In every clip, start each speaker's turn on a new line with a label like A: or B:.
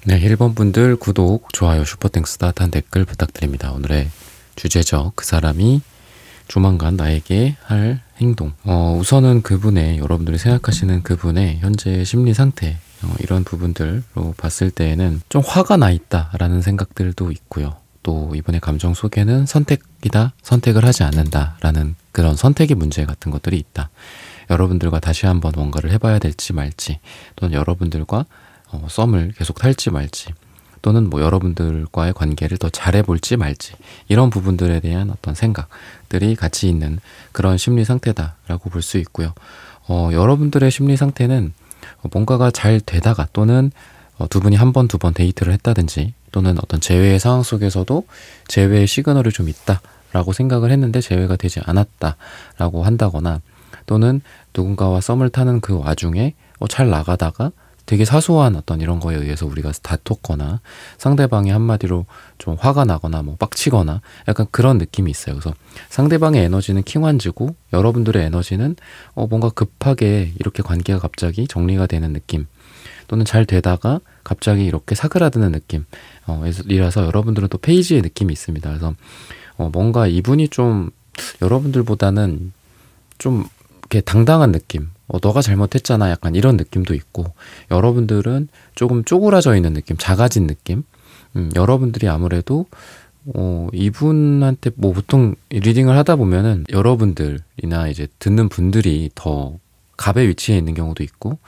A: 네, 1번 분들 구독, 좋아요, 슈퍼땡스 따뜻한 댓글 부탁드립니다. 오늘의 주제죠. 그 사람이 조만간 나에게 할 행동. 우선은 그분의, 여러분들이 생각하시는 그분의 현재 심리 상태, 이런 부분들로 봤을 때에는 좀 화가 나 있다라는 생각들도 있고요. 또 이분의 감정 속에는 선택이다, 선택을 하지 않는다라는 그런 선택의 문제 같은 것들이 있다. 여러분들과 다시 한번 뭔가를 해봐야 될지 말지, 또는 여러분들과 썸을 계속 탈지 말지, 또는 뭐 여러분들과의 관계를 더 잘해볼지 말지, 이런 부분들에 대한 어떤 생각들이 같이 있는 그런 심리 상태다라고 볼 수 있고요. 여러분들의 심리 상태는 뭔가가 잘 되다가, 또는 두 분이 한 번, 두 번 데이트를 했다든지, 또는 어떤 재회의 상황 속에서도 재회의 시그널이 좀 있다라고 생각을 했는데 재회가 되지 않았다라고 한다거나, 또는 누군가와 썸을 타는 그 와중에 잘 나가다가 되게 사소한 어떤 이런 거에 의해서 우리가 다퉜거나, 상대방이 한마디로 좀 화가 나거나 뭐 빡치거나, 약간 그런 느낌이 있어요. 그래서 상대방의 에너지는 킹완즈고 여러분들의 에너지는 뭔가 급하게 이렇게 관계가 갑자기 정리가 되는 느낌, 또는 잘 되다가 갑자기 이렇게 사그라드는 느낌, 이라서 여러분들은 또 페이지의 느낌이 있습니다. 그래서 뭔가 이분이 좀 여러분들보다는 좀 이렇게 당당한 느낌, 너가 잘못했잖아, 약간 이런 느낌도 있고, 여러분들은 조금 쪼그라져 있는 느낌, 작아진 느낌. 여러분들이 아무래도 이분한테 뭐 보통 리딩을 하다 보면은 여러분들이나 이제 듣는 분들이 더 갑의 위치에 있는 경우도 있고,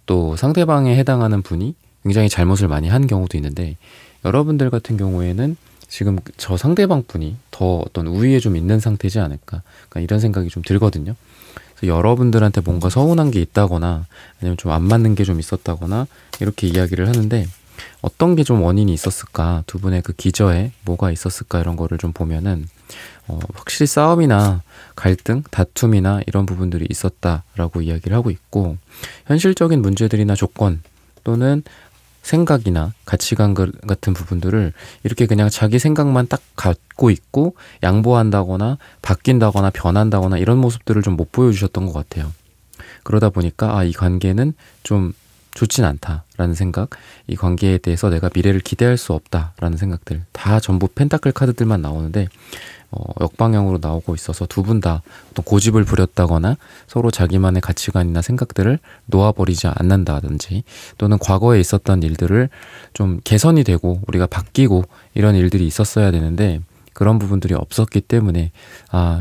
A: 또 상대방에 해당하는 분이 굉장히 잘못을 많이 한 경우도 있는데, 여러분들 같은 경우에는 지금 저 상대방 분이 더 어떤 우위에 좀 있는 상태지 않을까, 그러니까 이런 생각이 좀 들거든요. 그래서 여러분들한테 뭔가 서운한 게 있다거나, 아니면 좀 안 맞는 게 좀 있었다거나, 이렇게 이야기를 하는데, 어떤 게 좀 원인이 있었을까, 두 분의 그 기저에 뭐가 있었을까, 이런 거를 좀 보면은 확실히 싸움이나 갈등, 다툼이나 이런 부분들이 있었다라고 이야기를 하고 있고, 현실적인 문제들이나 조건, 또는 생각이나 가치관 같은 부분들을 이렇게 그냥 자기 생각만 딱 갖고 있고 양보한다거나 바뀐다거나 변한다거나 이런 모습들을 좀 못 보여주셨던 것 같아요. 그러다 보니까 이 관계는 좀 좋진 않다라는 생각, 이 관계에 대해서 내가 미래를 기대할 수 없다라는 생각들, 다 전부 펜타클 카드들만 나오는데 역방향으로 나오고 있어서 두 분 다 어떤 고집을 부렸다거나 서로 자기만의 가치관이나 생각들을 놓아버리지 않는다든지, 또는 과거에 있었던 일들을 좀 개선이 되고 우리가 바뀌고 이런 일들이 있었어야 되는데 그런 부분들이 없었기 때문에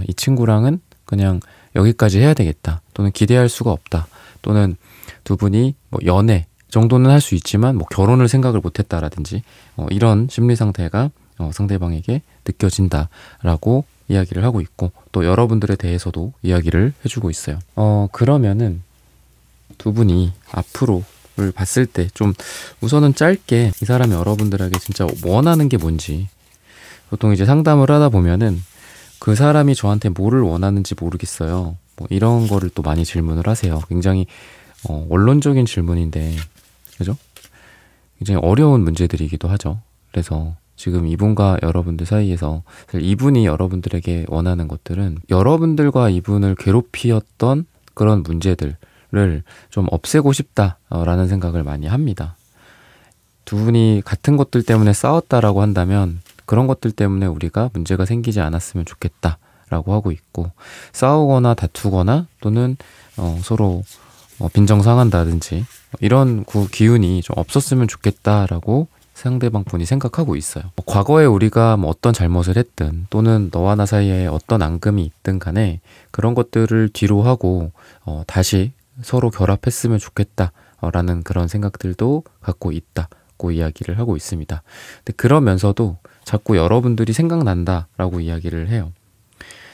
A: 이 친구랑은 그냥 여기까지 해야 되겠다, 또는 기대할 수가 없다, 또는 두 분이 뭐 연애 정도는 할 수 있지만 뭐 결혼을 생각을 못했다라든지 이런 심리 상태가 상대방에게 느껴진다라고 이야기를 하고 있고, 또 여러분들에 대해서도 이야기를 해주고 있어요. 그러면은 두 분이 앞으로를 봤을 때 좀 우선은 짧게 이 사람이 여러분들에게 진짜 원하는 게 뭔지, 보통 이제 상담을 하다 보면은 그 사람이 저한테 뭐를 원하는지 모르겠어요, 뭐 이런 거를 또 많이 질문을 하세요. 굉장히 원론적인 질문인데, 그죠? 굉장히 어려운 문제들이기도 하죠. 그래서 지금 이분과 여러분들 사이에서 사실 이분이 여러분들에게 원하는 것들은 여러분들과 이분을 괴롭히었던 그런 문제들을 좀 없애고 싶다라는 생각을 많이 합니다. 두 분이 같은 것들 때문에 싸웠다라고 한다면 그런 것들 때문에 우리가 문제가 생기지 않았으면 좋겠다라고 하고 있고, 싸우거나 다투거나 또는 서로 빈정상한다든지 이런 기운이 좀 없었으면 좋겠다라고 상대방 분이 생각하고 있어요. 과거에 우리가 뭐 어떤 잘못을 했든, 또는 너와 나 사이에 어떤 앙금이 있든 간에 그런 것들을 뒤로 하고 다시 서로 결합했으면 좋겠다라는 그런 생각들도 갖고 있다고 이야기를 하고 있습니다. 근데 그러면서도 자꾸 여러분들이 생각난다라고 이야기를 해요.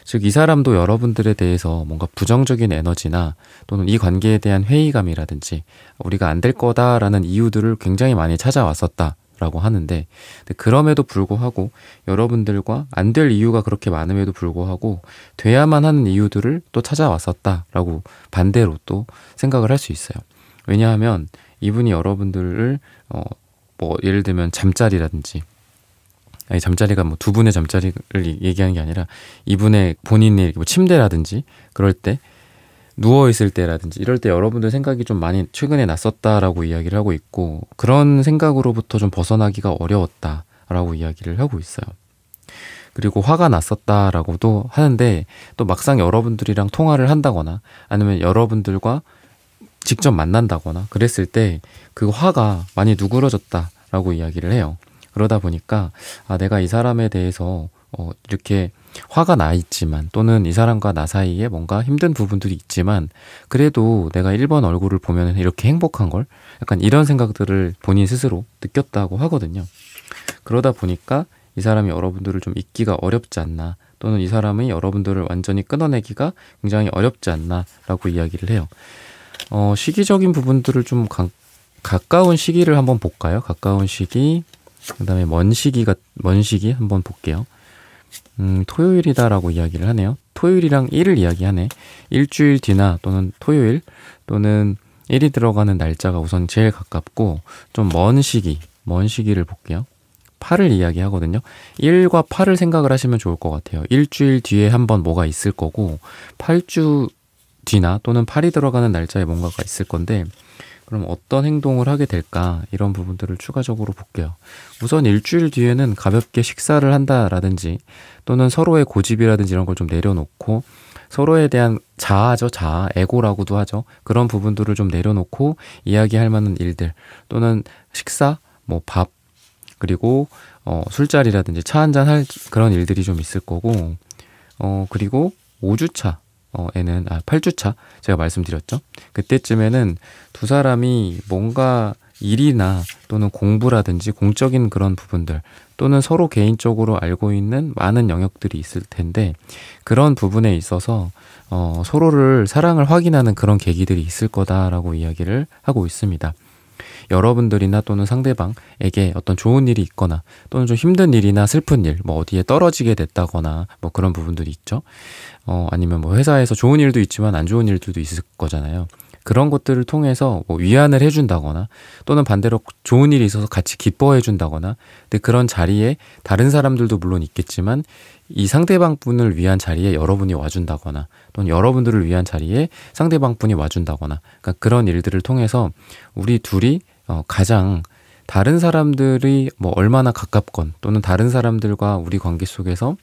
A: 즉 이 사람도 여러분들에 대해서 뭔가 부정적인 에너지나 또는 이 관계에 대한 회의감이라든지 우리가 안 될 거다라는 이유들을 굉장히 많이 찾아왔었다라고 하는데, 그럼에도 불구하고 여러분들과 안 될 이유가 그렇게 많음에도 불구하고 돼야만 하는 이유들을 또 찾아왔었다라고 반대로 또 생각을 할 수 있어요. 왜냐하면 이분이 여러분들을 뭐 예를 들면 잠자리라든지, 아니 잠자리가 뭐 두 분의 잠자리를 얘기하는 게 아니라 이분의 본인의 뭐 침대라든지 그럴 때 누워있을 때라든지 이럴 때 여러분들 생각이 좀 많이 최근에 났었다라고 이야기를 하고 있고, 그런 생각으로부터 좀 벗어나기가 어려웠다라고 이야기를 하고 있어요. 그리고 화가 났었다라고도 하는데, 또 막상 여러분들이랑 통화를 한다거나 아니면 여러분들과 직접 만난다거나 그랬을 때 그 화가 많이 누그러졌다라고 이야기를 해요. 그러다 보니까 내가 이 사람에 대해서 이렇게 화가 나 있지만, 또는 이 사람과 나 사이에 뭔가 힘든 부분들이 있지만 그래도 내가 1번 얼굴을 보면 이렇게 행복한 걸, 약간 이런 생각들을 본인 스스로 느꼈다고 하거든요. 그러다 보니까 이 사람이 여러분들을 좀 잊기가 어렵지 않나, 또는 이 사람이 여러분들을 완전히 끊어내기가 굉장히 어렵지 않나 라고 이야기를 해요. 시기적인 부분들을 좀 가까운 시기를 한번 볼까요? 가까운 시기, 그 다음에 먼 시기 한번 볼게요. 토요일이다라고 이야기를 하네요. 토요일이랑 일을 이야기하네. 일주일 뒤나 또는 토요일 또는 일이 들어가는 날짜가 우선 제일 가깝고, 좀 먼 시기를 볼게요. 8을 이야기하거든요. 1과 8을 생각을 하시면 좋을 것 같아요. 일주일 뒤에 한번 뭐가 있을 거고, 8주 뒤나 또는 8이 들어가는 날짜에 뭔가가 있을 건데, 그럼 어떤 행동을 하게 될까, 이런 부분들을 추가적으로 볼게요. 우선 일주일 뒤에는 가볍게 식사를 한다라든지, 또는 서로의 고집이라든지 이런 걸 좀 내려놓고, 서로에 대한 자아, 에고라고도 하죠. 그런 부분들을 좀 내려놓고 이야기할 만한 일들, 또는 식사, 밥, 그리고 술자리라든지 차 한잔 할 그런 일들이 좀 있을 거고, 그리고 5주차 에는 8주차 제가 말씀드렸죠. 그때쯤에는 두 사람이 뭔가 일이나 또는 공부라든지 공적인 그런 부분들, 또는 서로 개인적으로 알고 있는 많은 영역들이 있을 텐데, 그런 부분에 있어서 서로를 사랑을 확인하는 그런 계기들이 있을 거다라고 이야기를 하고 있습니다. 여러분들이나 또는 상대방에게 어떤 좋은 일이 있거나, 또는 좀 힘든 일이나 슬픈 일, 어디에 떨어지게 됐다거나 그런 부분들이 있죠. 아니면 회사에서 좋은 일도 있지만 안 좋은 일들도 있을 거잖아요. 그런 것들을 통해서 위안을 해준다거나, 또는 반대로 좋은 일이 있어서 같이 기뻐해 준다거나, 근데 그런 자리에 다른 사람들도 물론 있겠지만 이 상대방 분을 위한 자리에 여러분이 와준다거나, 또는 여러분들을 위한 자리에 상대방 분이 와준다거나, 그러니까 그런 일들을 통해서 우리 둘이 가장 다른 사람들이 얼마나 가깝건, 또는 다른 사람들과 우리 관계 속에서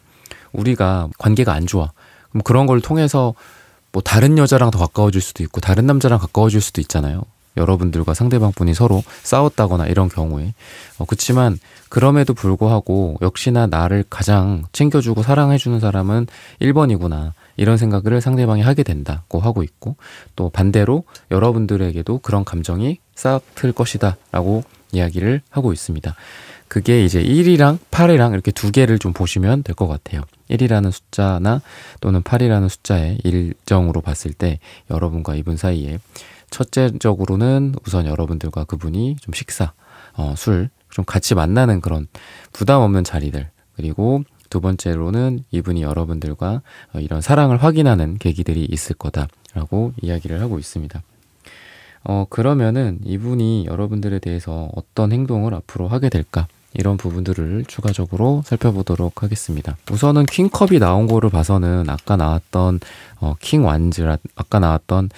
A: 우리가 관계가 안 좋아, 그럼 그런 걸 통해서 다른 여자랑 더 가까워질 수도 있고 다른 남자랑 가까워질 수도 있잖아요. 여러분들과 상대방 분이 서로 싸웠다거나 이런 경우에. 그렇지만 그럼에도 불구하고 역시나 나를 가장 챙겨주고 사랑해주는 사람은 1번이구나, 이런 생각을 상대방이 하게 된다고 하고 있고, 또 반대로 여러분들에게도 그런 감정이 싹틀 것이다 라고 이야기를 하고 있습니다. 그게 이제 1이랑 8이랑 이렇게 두 개를 좀 보시면 될 것 같아요. 1이라는 숫자나 또는 8이라는 숫자의 일정으로 봤을 때 여러분과 이분 사이에, 첫째적으로는 우선 여러분들과 그분이 좀 식사, 술, 좀 같이 만나는 그런 부담 없는 자리들, 그리고 두 번째로는 이분이 여러분들과 이런 사랑을 확인하는 계기들이 있을 거다라고 이야기를 하고 있습니다. 그러면은 이분이 여러분들에 대해서 어떤 행동을 앞으로 하게 될까, 이런 부분들을 추가적으로 살펴보도록 하겠습니다. 우선은 퀸컵이 나온 거를 봐서는 아까 나왔던 킹 완즈, 아까 나왔던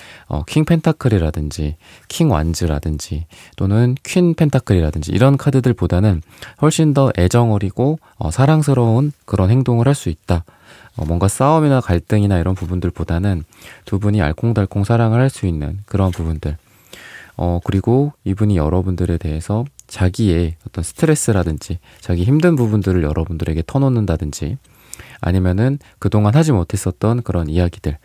A: 킹 펜타클이라든지 킹 완즈라든지 또는 퀸 펜타클이라든지 이런 카드들보다는 훨씬 더 애정어리고 사랑스러운 그런 행동을 할 수 있다. 뭔가 싸움이나 갈등이나 이런 부분들보다는 두 분이 알콩달콩 사랑을 할 수 있는 그런 부분들, 그리고 이분이 여러분들에 대해서 자기의 어떤 스트레스라든지 자기 힘든 부분들을 여러분들에게 터놓는다든지, 아니면은 그동안 하지 못했었던 그런 이야기들,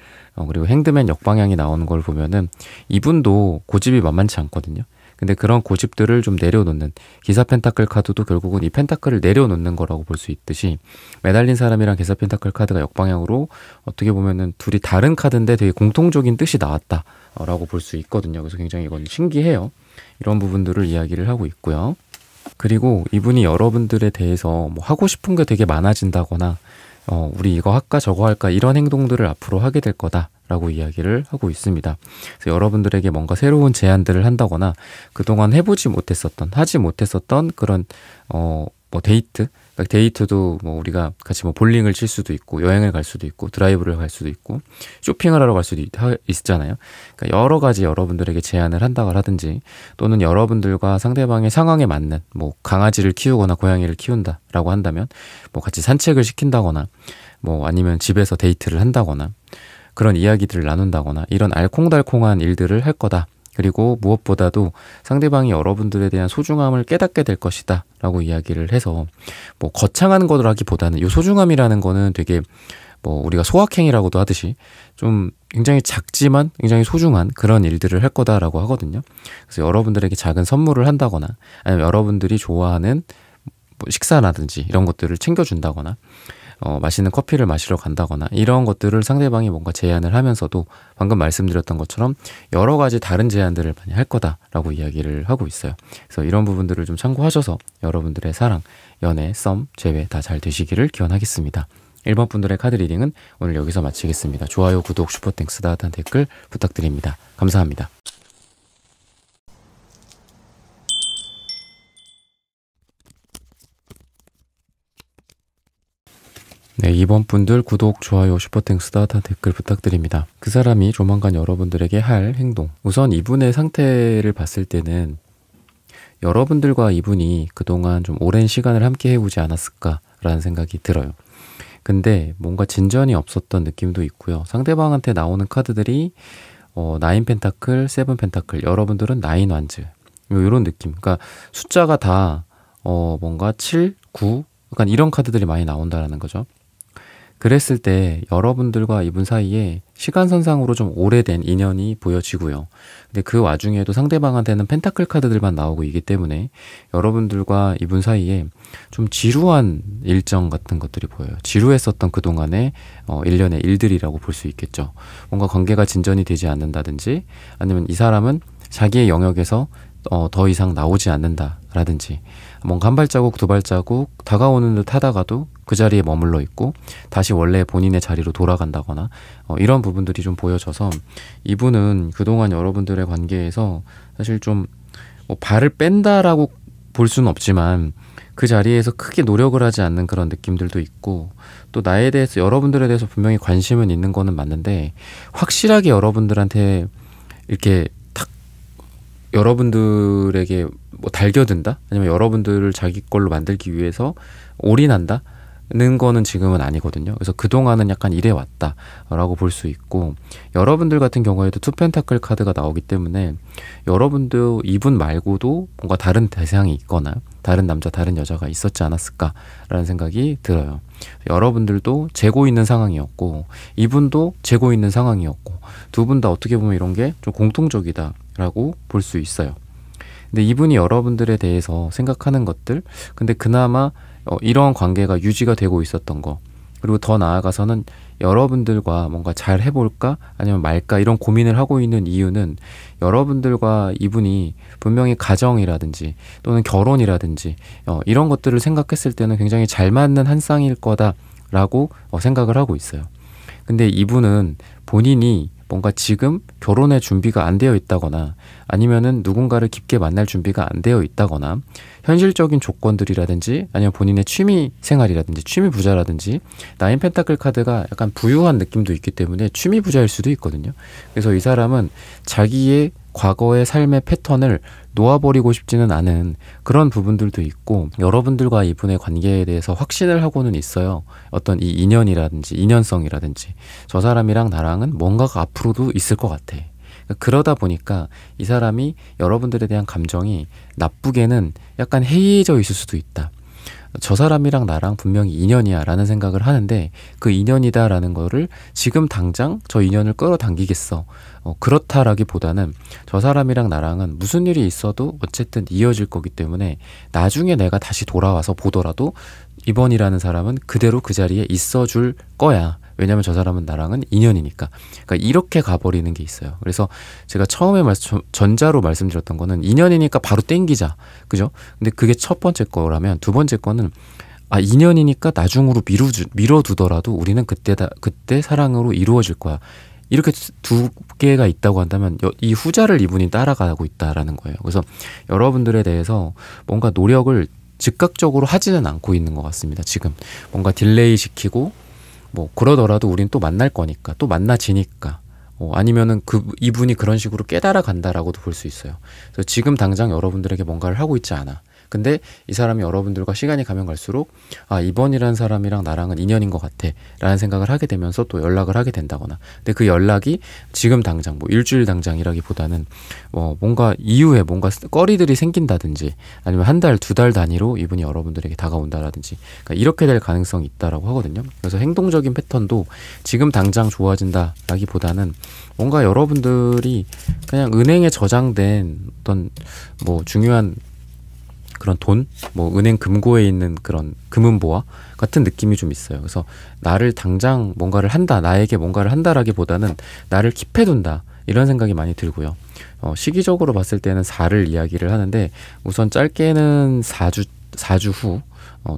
A: 그리고 핸드맨 역방향이 나오는 걸 보면은 이분도 고집이 만만치 않거든요. 근데 그런 고집들을 좀 내려놓는, 기사 펜타클 카드도 결국은 이 펜타클을 내려놓는 거라고 볼 수 있듯이, 매달린 사람이랑 기사 펜타클 카드가 역방향으로 어떻게 보면은 둘이 다른 카드인데 되게 공통적인 뜻이 나왔다 라고 볼 수 있거든요. 그래서 굉장히 이건 신기해요. 이런 부분들을 이야기를 하고 있고요. 그리고 이분이 여러분들에 대해서 하고 싶은 게 되게 많아진다거나, 우리 이거 할까 저거 할까 이런 행동들을 앞으로 하게 될 거다라고 이야기를 하고 있습니다. 그래서 여러분들에게 뭔가 새로운 제안들을 한다거나, 그동안 하지 못했었던 그런 데이트, 그러니까 데이트도 뭐 우리가 같이 뭐 볼링을 칠 수도 있고 여행을 갈 수도 있고 드라이브를 갈 수도 있고 쇼핑을 하러 갈 수도 있잖아요. 그러니까 여러 가지 여러분들에게 제안을 한다라든지 또는 여러분들과 상대방의 상황에 맞는 뭐 강아지를 키우거나 고양이를 키운다라고 한다면 뭐 같이 산책을 시킨다거나 뭐 아니면 집에서 데이트를 한다거나 그런 이야기들을 나눈다거나 이런 알콩달콩한 일들을 할 거다. 그리고 무엇보다도 상대방이 여러분들에 대한 소중함을 깨닫게 될 것이다 라고 이야기를 해서 뭐 거창한 거라기보다는 이 소중함이라는 거는 되게 뭐 우리가 소확행이라고도 하듯이 좀 굉장히 작지만 굉장히 소중한 그런 일들을 할 거다라고 하거든요. 그래서 여러분들에게 작은 선물을 한다거나 아니면 여러분들이 좋아하는 뭐 식사라든지 이런 것들을 챙겨준다거나 맛있는 커피를 마시러 간다거나 이런 것들을 상대방이 뭔가 제안을 하면서도 방금 말씀드렸던 것처럼 여러 가지 다른 제안들을 많이 할 거다라고 이야기를 하고 있어요. 그래서 이런 부분들을 좀 참고하셔서 여러분들의 사랑, 연애, 썸, 재회 다 잘 되시기를 기원하겠습니다. 1번 분들의 카드 리딩은 오늘 여기서 마치겠습니다. 좋아요, 구독, 슈퍼땡스, 따뜻한 댓글 부탁드립니다. 감사합니다. 네, 2번 분들 구독, 좋아요, 슈퍼땡스, 따뜻한 댓글 부탁드립니다. 그 사람이 조만간 여러분들에게 할 행동. 우선 이분의 상태를 봤을 때는 여러분들과 이분이 그동안 좀 오랜 시간을 함께 해오지 않았을까라는 생각이 들어요. 근데 뭔가 진전이 없었던 느낌도 있고요. 상대방한테 나오는 카드들이 9 펜타클, 7 펜타클, 여러분들은 9 완즈 이런 느낌. 그러니까 숫자가 다 뭔가 7, 9 약간 이런 카드들이 많이 나온다라는 거죠. 그랬을 때 여러분들과 이분 사이에 시간선상으로 좀 오래된 인연이 보여지고요. 근데 그 와중에도 상대방한테는 펜타클 카드들만 나오고 있기 때문에 여러분들과 이분 사이에 좀 지루한 일정 같은 것들이 보여요. 지루했었던 그동안의 일련의 일들이라고 볼 수 있겠죠. 뭔가 관계가 진전이 되지 않는다든지 아니면 이 사람은 자기의 영역에서 더 이상 나오지 않는다라든지 뭔가 한 발자국 두 발자국 다가오는 듯 하다가도 그 자리에 머물러 있고 다시 원래 본인의 자리로 돌아간다거나 이런 부분들이 좀 보여져서 이분은 그동안 여러분들의 관계에서 사실 좀 뭐 발을 뺀다라고 볼 수는 없지만 그 자리에서 크게 노력을 하지 않는 그런 느낌들도 있고 또 나에 대해서 여러분들에 대해서 분명히 관심은 있는 거는 맞는데 확실하게 여러분들한테 이렇게 여러분들에게 뭐 달겨든다? 아니면 여러분들을 자기 걸로 만들기 위해서 올인한다? 는 거는 지금은 아니거든요. 그래서 그동안은 약간 이래 왔다 라고 볼 수 있고 여러분들 같은 경우에도 투 펜타클 카드가 나오기 때문에 여러분도 이분 말고도 뭔가 다른 대상이 있거나 다른 남자 다른 여자가 있었지 않았을까라는 생각이 들어요. 여러분들도 재고 있는 상황이었고 이분도 재고 있는 상황이었고 두 분 다 어떻게 보면 이런 게 좀 공통적이다 라고 볼 수 있어요. 근데 이분이 여러분들에 대해서 생각하는 것들 근데 그나마 이런 관계가 유지가 되고 있었던 거 그리고 더 나아가서는 여러분들과 뭔가 잘 해볼까 아니면 말까 이런 고민을 하고 있는 이유는 여러분들과 이분이 분명히 가정이라든지 또는 결혼이라든지 이런 것들을 생각했을 때는 굉장히 잘 맞는 한 쌍일 거다라고 생각을 하고 있어요. 근데 이분은 본인이 뭔가 지금 결혼의 준비가 안 되어 있다거나 아니면은 누군가를 깊게 만날 준비가 안 되어 있다거나 현실적인 조건들이라든지 아니면 본인의 취미 생활이라든지 취미 부자라든지 9 펜타클 카드가 약간 부유한 느낌도 있기 때문에 취미 부자일 수도 있거든요. 그래서 이 사람은 자기의 과거의 삶의 패턴을 놓아버리고 싶지는 않은 그런 부분들도 있고 여러분들과 이분의 관계에 대해서 확신을 하고는 있어요. 어떤 이 인연이라든지 인연성이라든지 저 사람이랑 나랑은 뭔가가 앞으로도 있을 것 같아. 그러다 보니까 이 사람이 여러분들에 대한 감정이 나쁘게는 약간 해이해져 있을 수도 있다. 저 사람이랑 나랑 분명히 인연이야 라는 생각을 하는데 그 인연이다 라는 거를 지금 당장 저 인연을 끌어당기겠어 그렇다라기보다는 저 사람이랑 나랑은 무슨 일이 있어도 어쨌든 이어질 거기 때문에 나중에 내가 다시 돌아와서 보더라도 이번이라는 사람은 그대로 그 자리에 있어줄 거야. 왜냐면 저 사람은 나랑은 인연이니까. 그러니까 이렇게 가버리는 게 있어요. 그래서 제가 처음에 전자로 말씀드렸던 거는 인연이니까 바로 땡기자. 그죠? 근데 그게 첫 번째 거라면 두 번째 거는 인연이니까 나중으로 미뤄두더라도 우리는 그때 사랑으로 이루어질 거야. 이렇게 두 개가 있다고 한다면 이 후자를 이분이 따라가고 있다라는 거예요. 그래서 여러분들에 대해서 뭔가 노력을 즉각적으로 하지는 않고 있는 것 같습니다. 지금 뭔가 딜레이 시키고 뭐 그러더라도 우린 또 만날 거니까, 또 만나지니까, 아니면은 이분이 그런 식으로 깨달아 간다라고도 볼 수 있어요. 그래서 지금 당장 여러분들에게 뭔가를 하고 있지 않아. 근데 이 사람이 여러분들과 시간이 가면 갈수록 이번이라는 사람이랑 나랑은 인연인 것 같아 라는 생각을 하게 되면서 또 연락을 하게 된다거나, 근데 그 연락이 지금 당장 뭐 일주일 당장이라기보다는 뭔가 이후에 뭔가 꺼리들이 생긴다든지, 아니면 한 달, 두 달 단위로 이분이 여러분들에게 다가온다라든지, 그러니까 이렇게 될 가능성이 있다라고 하거든요. 그래서 행동적인 패턴도 지금 당장 좋아진다라기보다는 뭔가 여러분들이 그냥 은행에 저장된 어떤 뭐 중요한 그런 돈, 뭐 은행 금고에 있는 그런 금은보화 같은 느낌이 좀 있어요. 그래서 나를 당장 뭔가를 한다, 나에게 뭔가를 한다라기보다는 나를 킵해둔다, 이런 생각이 많이 들고요. 시기적으로 봤을 때는 4를 이야기를 하는데, 우선 짧게는 4주 후,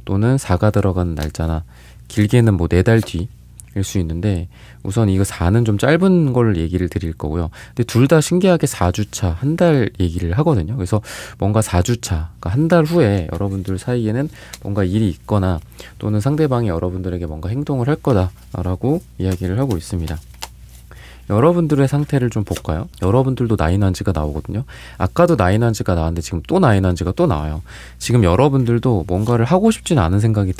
A: 또는 4가 들어가는 날짜나 길게는 뭐 4달 뒤 일 수 있는데, 우선 이거 4는 좀 짧은 걸 얘기를 드릴 거고요. 근데 둘 다 신기하게 4주차, 한 달 얘기를 하거든요. 그래서 뭔가 4주차, 그러니까 한 달 후에 여러분들 사이에는 뭔가 일이 있거나, 또는 상대방이 여러분들에게 뭔가 행동을 할 거다라고 이야기를 하고 있습니다. 여러분들의 상태를 좀 볼까요? 여러분들도 나인한지가 나오거든요. 아까도 나인한지가 나왔는데 지금 또 나인한지가 또 나와요. 지금 여러분들도 뭔가를 하고 싶지는 않은 생각이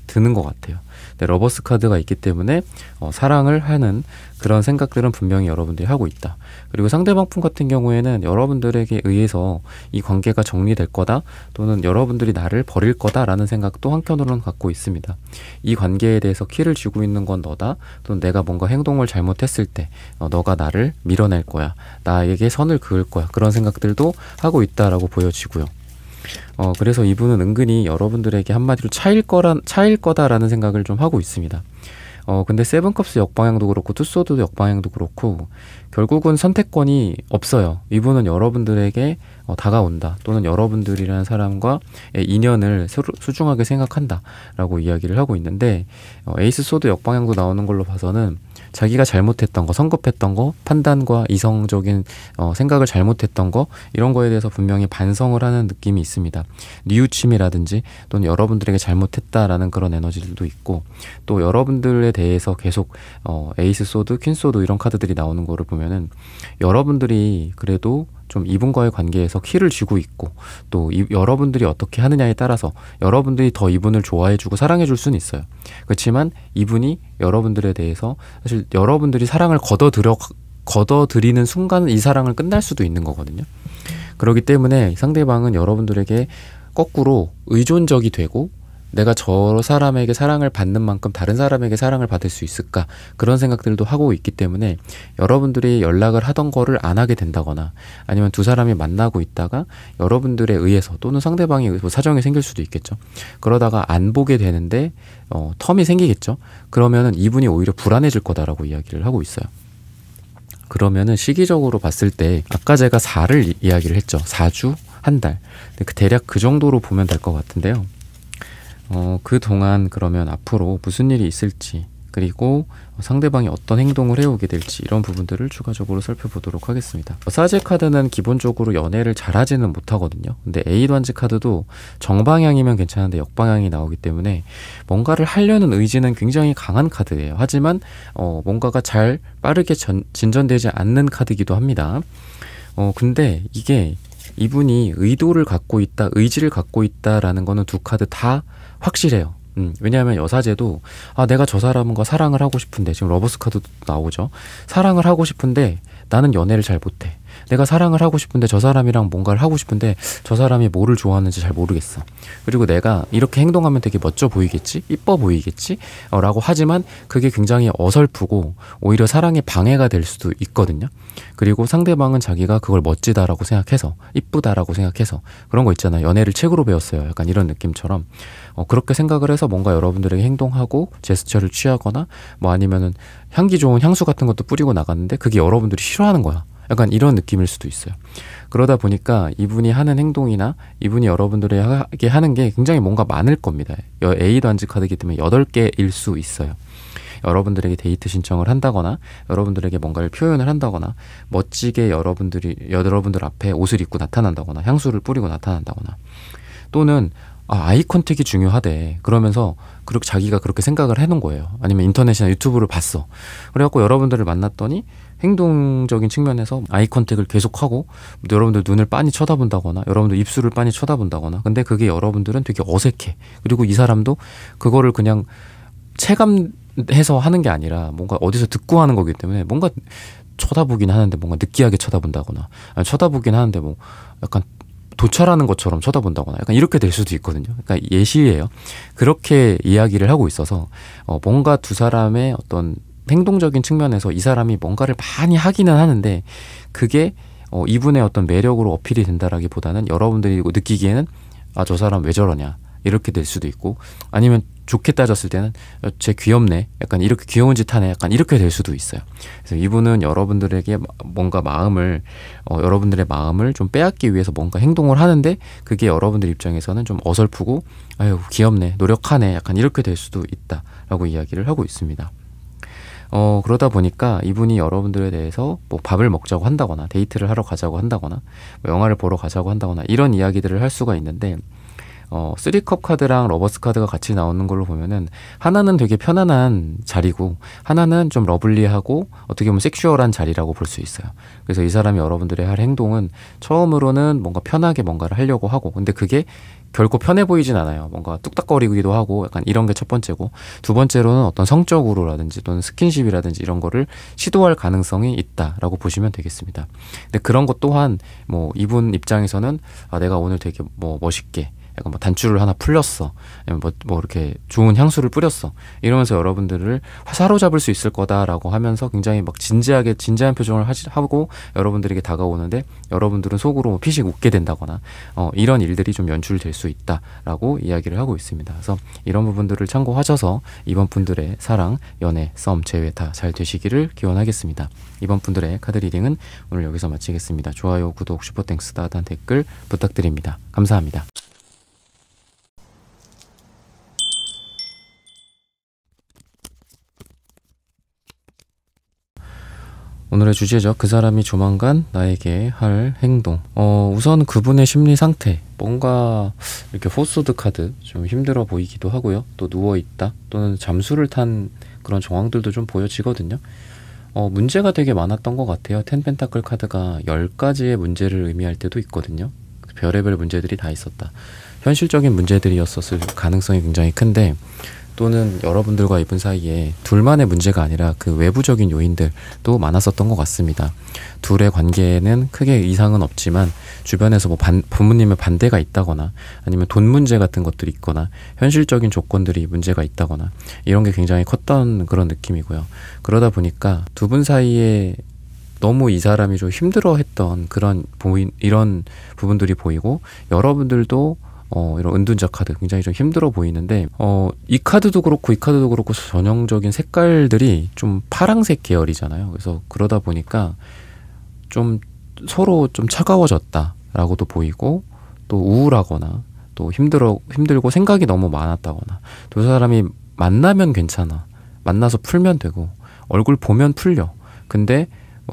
A: 드는 것 같아요. 근데 러버스 카드가 있기 때문에 사랑을 하는 그런 생각들은 분명히 여러분들이 하고 있다. 그리고 상대방 품 같은 경우에는 여러분들에게 의해서 이 관계가 정리될 거다, 또는 여러분들이 나를 버릴 거다라는 생각도 한편으로는 갖고 있습니다. 이 관계에 대해서 키를 쥐고 있는 건 너다, 또는 내가 뭔가 행동을 잘못했을 때 너가 나를 밀어낼 거야, 나에게 선을 그을 거야, 그런 생각들도 하고 있다라고 보여지고요. 그래서 이분은 은근히 여러분들에게 한마디로 차일 거다라는 생각을 좀 하고 있습니다. 근데 세븐컵스 역방향도 그렇고 투소드 역방향도 그렇고 결국은 선택권이 없어요. 이분은 여러분들에게 다가온다, 또는 여러분들이라는 사람과 인연을 소중하게 생각한다 라고 이야기를 하고 있는데, 에이스 소드 역방향도 나오는 걸로 봐서는 자기가 잘못했던 거, 성급했던 거, 판단과 이성적인 생각을 잘못했던 거, 이런 거에 대해서 분명히 반성을 하는 느낌이 있습니다. 뉘우침이라든지, 또는 여러분들에게 잘못했다라는 그런 에너지들도 있고, 또 여러분들에 대해서 계속 에이스 소드, 퀸 소드 이런 카드들이 나오는 거를 보면은 여러분들이 그래도 좀 이분과의 관계에서 키를 쥐고 있고, 또 여러분들이 어떻게 하느냐에 따라서 여러분들이 더 이분을 좋아해주고 사랑해줄 수는 있어요. 그렇지만 이분이 여러분들에 대해서, 사실 여러분들이 사랑을 걷어들이는 순간 이 사랑을 끝날 수도 있는 거거든요. 그렇기 때문에 상대방은 여러분들에게 거꾸로 의존적이 되고, 내가 저 사람에게 사랑을 받는 만큼 다른 사람에게 사랑을 받을 수 있을까, 그런 생각들도 하고 있기 때문에 여러분들이 연락을 하던 거를 안 하게 된다거나, 아니면 두 사람이 만나고 있다가 여러분들에 의해서, 또는 상대방이 뭐 사정이 생길 수도 있겠죠. 그러다가 안 보게 되는데 텀이 생기겠죠. 그러면은 이분이 오히려 불안해질 거다라고 이야기를 하고 있어요. 그러면은 시기적으로 봤을 때 아까 제가 4를 이야기를 했죠. 4주, 한 달. 근데 대략 그 정도로 보면 될 것 같은데요. 그동안 그러면 앞으로 무슨 일이 있을지, 그리고 상대방이 어떤 행동을 해오게 될지, 이런 부분들을 추가적으로 살펴보도록 하겠습니다. 사제 카드는 기본적으로 연애를 잘하지는 못하거든요. 근데 에이드완즈 카드도 정방향이면 괜찮은데 역방향이 나오기 때문에 뭔가를 하려는 의지는 굉장히 강한 카드예요. 하지만 뭔가가 잘 빠르게 진전되지 않는 카드이기도 합니다. 근데 이게 이분이 의도를 갖고 있다, 의지를 갖고 있다라는 거는 두 카드 다 확실해요. 왜냐하면 여사제도 내가 저 사람과 사랑을 하고 싶은데, 지금 러버스 카드도 나오죠. 사랑을 하고 싶은데 나는 연애를 잘 못해. 내가 사랑을 하고 싶은데 저 사람이랑 뭔가를 하고 싶은데 저 사람이 뭐를 좋아하는지 잘 모르겠어. 그리고 내가 이렇게 행동하면 되게 멋져 보이겠지? 이뻐 보이겠지? 라고 하지만 그게 굉장히 어설프고 오히려 사랑에 방해가 될 수도 있거든요. 그리고 상대방은 자기가 그걸 멋지다라고 생각해서, 이쁘다라고 생각해서, 그런 거 있잖아요. 연애를 책으로 배웠어요. 약간 이런 느낌처럼 그렇게 생각을 해서 뭔가 여러분들에게 행동하고 제스처를 취하거나, 뭐 아니면은 향기 좋은 향수 같은 것도 뿌리고 나갔는데 그게 여러분들이 싫어하는 거야. 약간 이런 느낌일 수도 있어요. 그러다 보니까 이분이 하는 행동이나 이분이 여러분들에게 하는 게 굉장히 뭔가 많을 겁니다. 에이드완즈 카드이기 때문에 8개일 수 있어요. 여러분들에게 데이트 신청을 한다거나, 여러분들에게 뭔가를 표현을 한다거나, 멋지게 여러분들 앞에 옷을 입고 나타난다거나, 향수를 뿌리고 나타난다거나, 또는 아이 컨택이 중요하대. 그러면서 그렇게 자기가 그렇게 생각을 해놓은 거예요. 아니면 인터넷이나 유튜브를 봤어. 그래갖고 여러분들을 만났더니 행동적인 측면에서 아이 컨택을 계속하고 여러분들 눈을 빤히 쳐다본다거나 여러분들 입술을 빤히 쳐다본다거나 근데 그게 여러분들은 되게 어색해. 그리고 이 사람도 그거를 그냥 체감해서 하는 게 아니라 뭔가 어디서 듣고 하는 거기 때문에 뭔가 쳐다보긴 하는데 뭔가 느끼하게 쳐다본다거나 아니 쳐다보긴 하는데 뭐 약간 도찰하는 것처럼 쳐다본다거나 약간 이렇게 될 수도 있거든요. 그러니까 예시예요. 그렇게 이야기를 하고 있어서 뭔가 두 사람의 어떤 행동적인 측면에서 이 사람이 뭔가를 많이 하기는 하는데 그게 이분의 어떤 매력으로 어필이 된다라기보다는 여러분들이 느끼기에는 저 사람 왜 저러냐 이렇게 될 수도 있고 아니면 좋게 따졌을 때는 쟤 귀엽네 약간 이렇게 귀여운 짓 하네 약간 이렇게 될 수도 있어요. 그래서 이분은 여러분들에게 뭔가 여러분들의 마음을 좀 빼앗기 위해서 뭔가 행동을 하는데 그게 여러분들 입장에서는 좀 어설프고 아유 귀엽네 노력하네 약간 이렇게 될 수도 있다라고 이야기를 하고 있습니다. 그러다 보니까 이분이 여러분들에 대해서 뭐 밥을 먹자고 한다거나 데이트를 하러 가자고 한다거나 뭐 영화를 보러 가자고 한다거나 이런 이야기들을 할 수가 있는데 3컵 카드랑 러버스 카드가 같이 나오는 걸로 보면은 하나는 되게 편안한 자리고 하나는 좀 러블리하고 어떻게 보면 섹슈얼한 자리라고 볼 수 있어요. 그래서 이 사람이 여러분들의 할 행동은 처음으로는 뭔가 편하게 뭔가를 하려고 하고 근데 그게 결코 편해 보이진 않아요. 뭔가 뚝딱거리기도 하고 약간 이런 게 첫 번째고 두 번째로는 어떤 성적으로라든지 또는 스킨십이라든지 이런 거를 시도할 가능성이 있다라고 보시면 되겠습니다. 근데 그런 것 또한 뭐 이분 입장에서는 내가 오늘 되게 뭐 멋있게 약간 뭐 단추를 하나 풀렸어. 아니면 뭐 이렇게 좋은 향수를 뿌렸어. 이러면서 여러분들을 사로잡을 수 있을 거다라고 하면서 굉장히 막 진지한 표정을 하고 여러분들에게 다가오는데 여러분들은 속으로 뭐 피식 웃게 된다거나 이런 일들이 좀 연출될 수 있다라고 이야기를 하고 있습니다. 그래서 이런 부분들을 참고하셔서 이번 분들의 사랑, 연애, 썸, 재회 다 잘 되시기를 기원하겠습니다. 이번 분들의 카드 리딩은 오늘 여기서 마치겠습니다. 좋아요, 구독, 슈퍼땡스, 따뜻한 댓글 부탁드립니다. 감사합니다. 오늘의 주제죠. 그 사람이 조만간 나에게 할 행동. 우선 그분의 심리 상태. 뭔가 이렇게 포스드 카드 좀 힘들어 보이기도 하고요. 또 누워있다 또는 잠수를 탄 그런 정황들도 좀 보여지거든요. 문제가 되게 많았던 것 같아요. 텐 펜타클 카드가 10가지의 문제를 의미할 때도 있거든요. 별의별 문제들이 다 있었다. 현실적인 문제들이었을 가능성이 굉장히 큰데 또는 여러분들과 이분 사이에 둘만의 문제가 아니라 그 외부적인 요인들도 많았었던 것 같습니다. 둘의 관계에는 크게 이상은 없지만 주변에서 뭐 부모님의 반대가 있다거나 아니면 돈 문제 같은 것들이 있거나 현실적인 조건들이 문제가 있다거나 이런 게 굉장히 컸던 그런 느낌이고요. 그러다 보니까 두 분 사이에 너무 이 사람이 좀 힘들어했던 이런 부분들이 보이고 여러분들도 이런 은둔자 카드 굉장히 좀 힘들어 보이는데 이 카드도 그렇고 이 카드도 그렇고 전형적인 색깔들이 좀 파랑색 계열이잖아요. 그래서 그러다 보니까 좀 서로 좀 차가워졌다라고도 보이고 또 우울하거나 또 힘들고 생각이 너무 많았다거나 두 사람이 만나면 괜찮아. 만나서 풀면 되고 얼굴 보면 풀려. 근데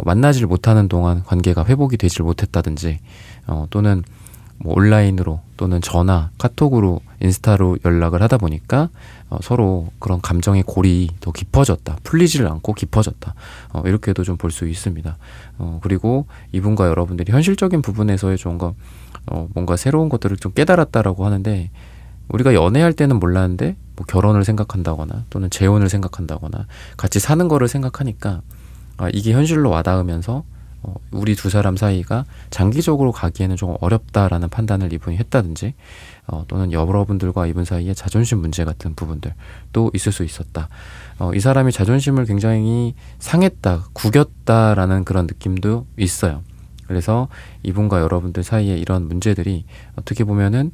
A: 만나질 못하는 동안 관계가 회복이 되질 못했다든지 또는 뭐 온라인으로 또는 전화, 카톡으로, 인스타로 연락을 하다 보니까 서로 그런 감정의 골이 더 깊어졌다. 풀리지를 않고 깊어졌다. 이렇게도 좀 볼 수 있습니다. 그리고 이분과 여러분들이 현실적인 부분에서의 뭔가 새로운 것들을 좀 깨달았다라고 하는데 우리가 연애할 때는 몰랐는데 뭐 결혼을 생각한다거나 또는 재혼을 생각한다거나 같이 사는 거를 생각하니까 이게 현실로 와닿으면서 우리 두 사람 사이가 장기적으로 가기에는 좀 어렵다라는 판단을 이분이 했다든지 또는 여러분들과 이분 사이에 자존심 문제 같은 부분들도 있을 수 있었다. 이 사람이 자존심을 굉장히 상했다, 구겼다라는 그런 느낌도 있어요. 그래서 이분과 여러분들 사이에 이런 문제들이 어떻게 보면은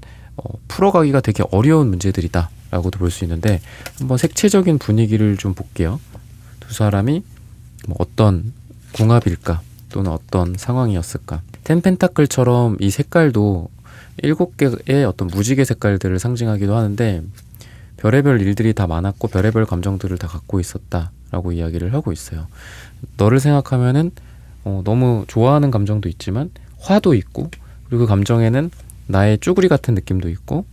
A: 풀어가기가 되게 어려운 문제들이다 라고도 볼 수 있는데 한번 색채적인 분위기를 좀 볼게요. 두 사람이 뭐 어떤 궁합일까 또는 어떤 상황이었을까. 텐 펜타클처럼 이 색깔도 7개의 어떤 무지개 색깔들을 상징하기도 하는데 별의별 일들이 다 많았고 별의별 감정들을 다 갖고 있었다라고 이야기를 하고 있어요. 너를 생각하면은 너무 좋아하는 감정도 있지만 화도 있고 그리고 그 감정에는 나의 쭈구리 같은 느낌도 있고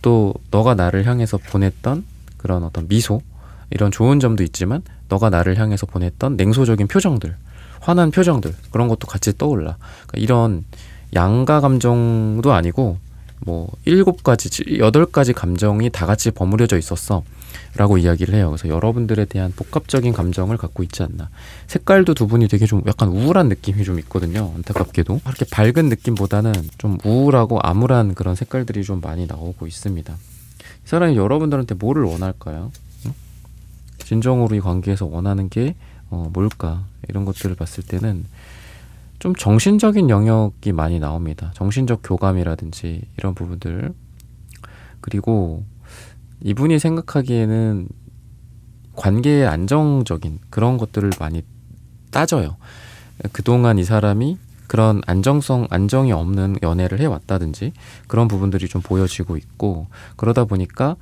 A: 또 너가 나를 향해서 보냈던 그런 어떤 미소, 이런 좋은 점도 있지만 너가 나를 향해서 보냈던 냉소적인 표정들, 화난 표정들, 그런 것도 같이 떠올라. 그러니까 이런 양가 감정도 아니고 뭐 7가지, 8가지 감정이 다 같이 버무려져 있었어 라고 이야기를 해요. 그래서 여러분들에 대한 복합적인 감정을 갖고 있지 않나. 색깔도 두 분이 되게 좀 약간 우울한 느낌이 좀 있거든요. 안타깝게도 이렇게 밝은 느낌보다는 좀 우울하고 암울한 그런 색깔들이 좀 많이 나오고 있습니다. 이 사람이 여러분들한테 뭐를 원할까요? 응? 진정으로 이 관계에서 원하는 게 뭘까? 이런 것들을 봤을 때는 좀 정신적인 영역이 많이 나옵니다. 정신적 교감이라든지 이런 부분들. 그리고 이분이 생각하기에는 관계의 안정적인 그런 것들을 많이 따져요. 그동안 이 사람이 그런 안정이 없는 연애를 해왔다든지 그런 부분들이 좀 보여지고 있고, 그러다 보니까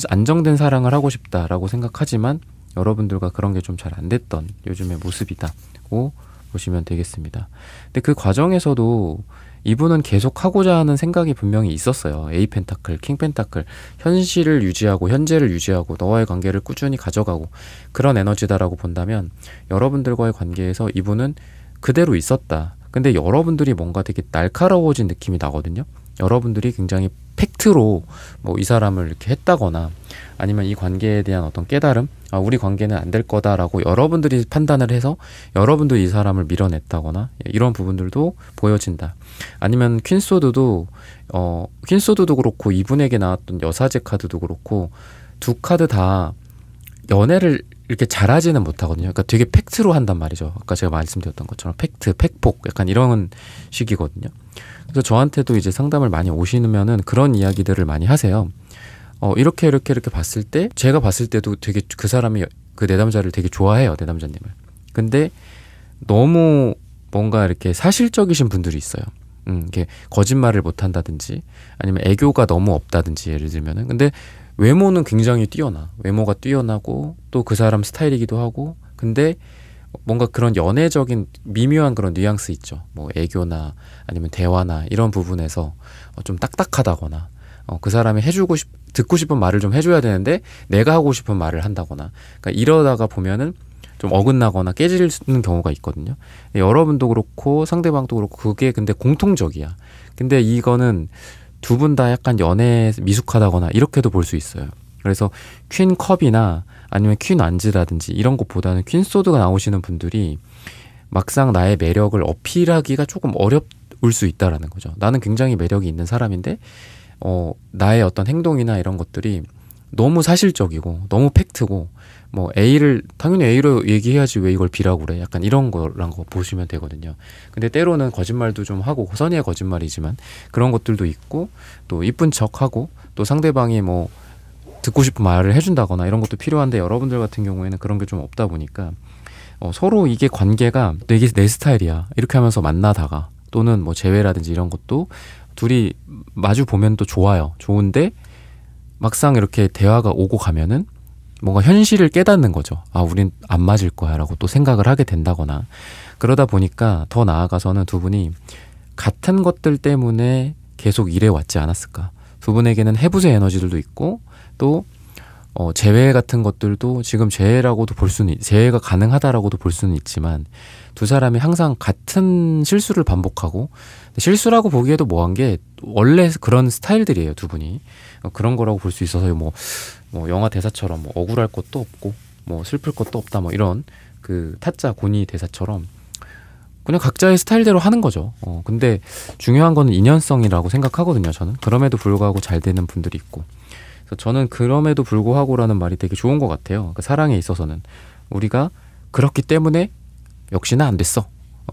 A: 안정된 사랑을 하고 싶다라고 생각하지만 여러분들과 그런 게 좀 잘 안 됐던 요즘의 모습이다고 보시면 되겠습니다. 근데 그 과정에서도 이분은 계속 하고자 하는 생각이 분명히 있었어요. 에이 펜타클, 킹 펜타클, 현실을 유지하고 현재를 유지하고 너와의 관계를 꾸준히 가져가고 그런 에너지다라고 본다면 여러분들과의 관계에서 이분은 그대로 있었다. 근데 여러분들이 뭔가 되게 날카로워진 느낌이 나거든요. 여러분들이 굉장히 팩트로 뭐 이 사람을 이렇게 했다거나 아니면 이 관계에 대한 어떤 깨달음, 우리 관계는 안 될 거다라고 여러분들이 판단을 해서 여러분들이 이 사람을 밀어냈다거나 이런 부분들도 보여진다. 아니면 퀸소드도 그렇고 이분에게 나왔던 여사제 카드도 그렇고 두 카드 다 연애를 이렇게 잘하지는 못하거든요. 그러니까 되게 팩트로 한단 말이죠. 아까 제가 말씀드렸던 것처럼 팩트, 팩폭 약간 이런 식이거든요. 그래서 저한테도 이제 상담을 많이 오시면은 그런 이야기들을 많이 하세요. 이렇게 봤을 때 제가 봤을 때도 되게 그 사람이 그 내담자를 되게 좋아해요. 내담자님을. 근데 너무 뭔가 이렇게 사실적이신 분들이 있어요. 이렇게 거짓말을 못 한다든지 아니면 애교가 너무 없다든지 예를 들면은. 근데 외모는 굉장히 뛰어나. 외모가 뛰어나고 또 그 사람 스타일이기도 하고. 근데 뭔가 그런 연애적인 미묘한 그런 뉘앙스 있죠. 뭐 애교나 아니면 대화나 이런 부분에서 좀 딱딱하다거나 그 사람이 듣고 싶은 말을 좀 해줘야 되는데 내가 하고 싶은 말을 한다거나, 그러니까 이러다가 보면은 좀 어긋나거나 깨지는 경우가 있거든요. 여러분도 그렇고 상대방도 그렇고 그게 근데 공통적이야. 근데 이거는 두 분 다 약간 연애에 미숙하다거나 이렇게도 볼 수 있어요. 그래서 퀸 컵이나 아니면 퀸 완즈라든지 이런 것보다는 퀸 소드가 나오시는 분들이 막상 나의 매력을 어필하기가 조금 어려울 수 있다라는 거죠. 나는 굉장히 매력이 있는 사람인데 나의 어떤 행동이나 이런 것들이 너무 사실적이고 너무 팩트고 뭐 당연히 A로 얘기해야지 왜 이걸 B라고 그래, 약간 이런 거란 거 보시면 되거든요. 근데 때로는 거짓말도 좀 하고 선의의 거짓말이지만 그런 것들도 있고 또 이쁜 척하고 또 상대방이 뭐 듣고 싶은 말을 해준다거나 이런 것도 필요한데 여러분들 같은 경우에는 그런 게 좀 없다 보니까 서로 이게 관계가 이게 내 스타일이야 이렇게 하면서 만나다가 또는 뭐 재회라든지 이런 것도 둘이 마주 보면 또 좋은데 막상 이렇게 대화가 오고 가면은 뭔가 현실을 깨닫는 거죠. 우린 안 맞을 거야 라고 또 생각을 하게 된다거나, 그러다 보니까 더 나아가서는 두 분이 같은 것들 때문에 계속 일해왔지 않았을까. 두 분에게는 해부세 에너지들도 있고 또 재회 같은 것들도 지금 재회가 가능하다라고도 볼 수는 있지만 두 사람이 항상 같은 실수를 반복하고, 실수라고 보기에도 뭐한 게 원래 그런 스타일들이에요. 두 분이 그런 거라고 볼 수 있어서 뭐 영화 대사처럼 뭐 억울할 것도 없고 뭐 슬플 것도 없다 뭐 이런 그 타짜 고니 대사처럼 그냥 각자의 스타일대로 하는 거죠. 근데 중요한 거는 인연성이라고 생각하거든요. 저는 그럼에도 불구하고 잘 되는 분들이 있고, 그래서 저는 그럼에도 불구하고라는 말이 되게 좋은 것 같아요. 그 사랑에 있어서는 우리가 그렇기 때문에 역시나 안 됐어.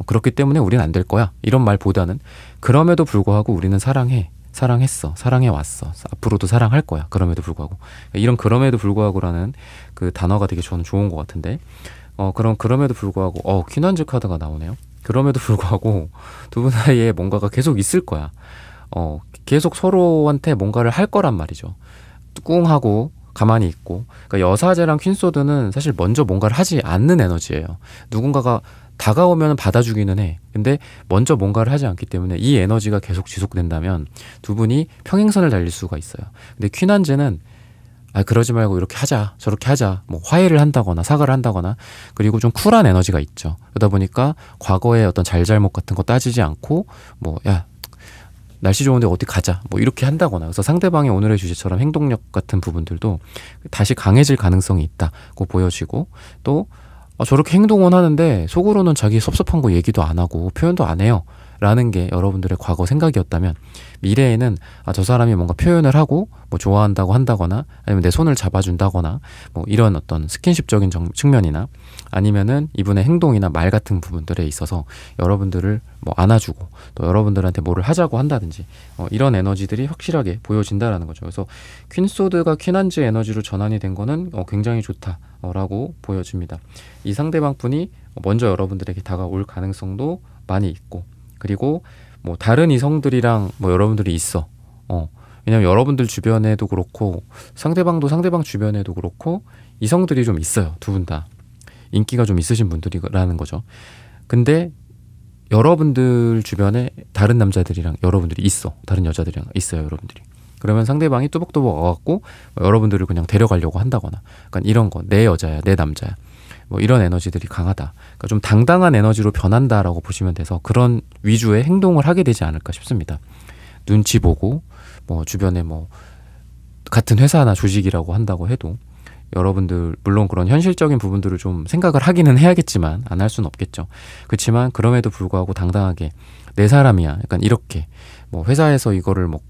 A: 그렇기 때문에 우린 안 될 거야. 이런 말보다는 그럼에도 불구하고 우리는 사랑했어. 사랑해왔어. 앞으로도 사랑할 거야. 그럼에도 불구하고. 이런 그럼에도 불구하고라는 그 단어가 되게 저는 좋은 것 같은데, 그럼에도 불구하고, 퀸완즈 카드가 나오네요. 그럼에도 불구하고 두 분 사이에 뭔가가 계속 있을 거야. 계속 서로한테 뭔가를 할 거란 말이죠. 꿍하고 가만히 있고. 그러니까 여사제랑 퀸소드는 사실 먼저 뭔가를 하지 않는 에너지예요. 누군가가 다가오면 받아주기는 해. 근데 먼저 뭔가를 하지 않기 때문에 이 에너지가 계속 지속된다면 두 분이 평행선을 달릴 수가 있어요. 근데 퀸한제는 그러지 말고 이렇게 하자, 저렇게 하자, 뭐 화해를 한다거나 사과를 한다거나, 그리고 좀 쿨한 에너지가 있죠. 그러다 보니까 과거의 어떤 잘잘못 같은 거 따지지 않고 뭐 야, 날씨 좋은데 어디 가자, 뭐 이렇게 한다거나. 그래서 상대방의 오늘의 주제처럼 행동력 같은 부분들도 다시 강해질 가능성이 있다고 보여지고, 또 저렇게 행동은 하는데 속으로는 자기 섭섭한 거 얘기도 안 하고 표현도 안 해요 라는 게 여러분들의 과거 생각이었다면, 미래에는 저 사람이 뭔가 표현을 하고 뭐 좋아한다고 한다거나, 아니면 내 손을 잡아준다거나, 뭐 이런 어떤 스킨십적인 측면이나, 아니면은 이분의 행동이나 말 같은 부분들에 있어서 여러분들을 뭐 안아주고 또 여러분들한테 뭐를 하자고 한다든지, 이런 에너지들이 확실하게 보여진다라는 거죠. 그래서 퀸소드가 퀸한즈 에너지로 전환이 된 거는 굉장히 좋다라고 보여집니다. 이 상대방 분이 먼저 여러분들에게 다가올 가능성도 많이 있고, 그리고 뭐 다른 이성들이랑 뭐 여러분들이 있어. 왜냐면 여러분들 주변에도 그렇고 상대방도 상대방 주변에도 그렇고 이성들이 좀 있어요. 두 분 다 인기가 좀 있으신 분들이라는 거죠. 근데 여러분들 주변에 다른 남자들이랑 여러분들이 있어. 다른 여자들이랑 있어요, 여러분들이. 그러면 상대방이 뚜벅뚜벅 와갖고 여러분들을 그냥 데려가려고 한다거나, 약간 이런 거, 내 여자야, 내 남자야, 뭐 이런 에너지들이 강하다. 그러니까 좀 당당한 에너지로 변한다라고 보시면 돼서 그런 위주의 행동을 하게 되지 않을까 싶습니다. 눈치 보고 뭐 주변에 뭐 같은 회사나 조직이라고 한다고 해도 여러분들 물론 그런 현실적인 부분들을 좀 생각을 하기는 해야겠지만 안 할 수는 없겠죠. 그렇지만 그럼에도 불구하고 당당하게 내 사람이야, 약간 이렇게 뭐 회사에서 이거를 뭐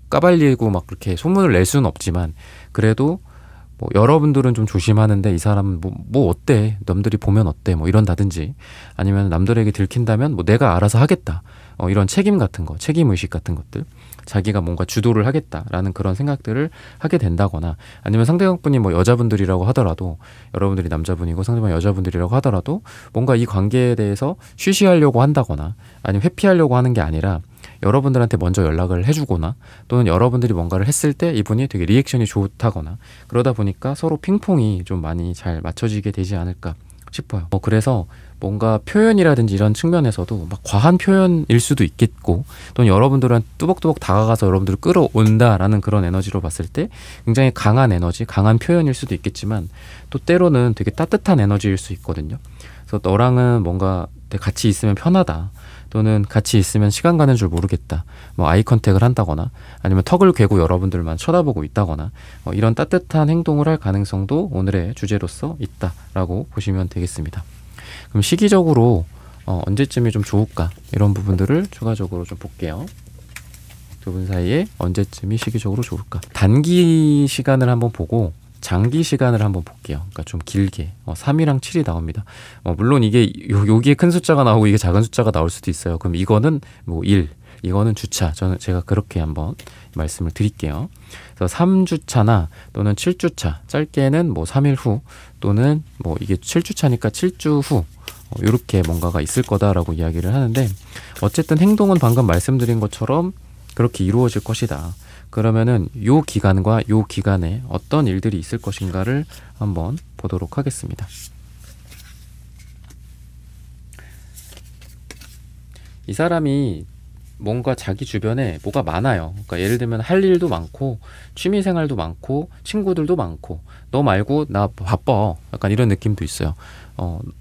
A: 까발리고 막 그렇게 소문을 낼 수는 없지만, 그래도 뭐 여러분들은 좀 조심하는데 이 사람은 뭐 어때, 남들이 보면 어때, 뭐 이런다든지, 아니면 남들에게 들킨다면 뭐 내가 알아서 하겠다, 이런 책임 같은 거, 책임의식 같은 것들, 자기가 뭔가 주도를 하겠다라는 그런 생각들을 하게 된다거나, 아니면 상대방분이 뭐 여자분들이라고 하더라도, 여러분들이 남자분이고 상대방 여자분들이라고 하더라도 뭔가 이 관계에 대해서 쉬쉬하려고 한다거나, 아니면 회피하려고 하는 게 아니라 여러분들한테 먼저 연락을 해주거나, 또는 여러분들이 뭔가를 했을 때 이분이 되게 리액션이 좋다거나, 그러다 보니까 서로 핑퐁이 좀 많이 잘 맞춰지게 되지 않을까 싶어요. 그래서 뭔가 표현이라든지 이런 측면에서도 막 과한 표현일 수도 있겠고, 또는 여러분들은 뚜벅뚜벅 다가가서 여러분들을 끌어온다라는 그런 에너지로 봤을 때 굉장히 강한 에너지, 강한 표현일 수도 있겠지만, 또 때로는 되게 따뜻한 에너지일 수 있거든요. 그래서 너랑은 뭔가 같이 있으면 편하다, 또는 같이 있으면 시간 가는 줄 모르겠다, 뭐 아이 컨택을 한다거나, 아니면 턱을 괴고 여러분들만 쳐다보고 있다거나, 이런 따뜻한 행동을 할 가능성도 오늘의 주제로서 있다라고 보시면 되겠습니다. 그럼 시기적으로 언제쯤이 좀 좋을까, 이런 부분들을 추가적으로 좀 볼게요. 두 분 사이에 언제쯤이 시기적으로 좋을까. 단기 시간을 한번 보고 장기 시간을 한번 볼게요. 그러니까 좀 길게 3이랑 7이 나옵니다. 물론 이게 여기에 큰 숫자가 나오고 이게 작은 숫자가 나올 수도 있어요. 그럼 이거는 뭐 1, 이거는 주차. 제가 그렇게 한번 말씀을 드릴게요. 그래서 3주차나 또는 7주차, 짧게는 뭐 3일 후, 또는 뭐 이게 7주차니까 7주 후, 이렇게 뭔가가 있을 거다라고 이야기를 하는데, 어쨌든 행동은 방금 말씀드린 것처럼 그렇게 이루어질 것이다. 그러면은 요 기간과 요 기간에 어떤 일들이 있을 것인가를 한번 보도록 하겠습니다. 이 사람이 뭔가 자기 주변에 뭐가 많아요. 그러니까 예를 들면 할 일도 많고 취미 생활도 많고 친구들도 많고, 너 말고 나 바빠, 약간 이런 느낌도 있어요.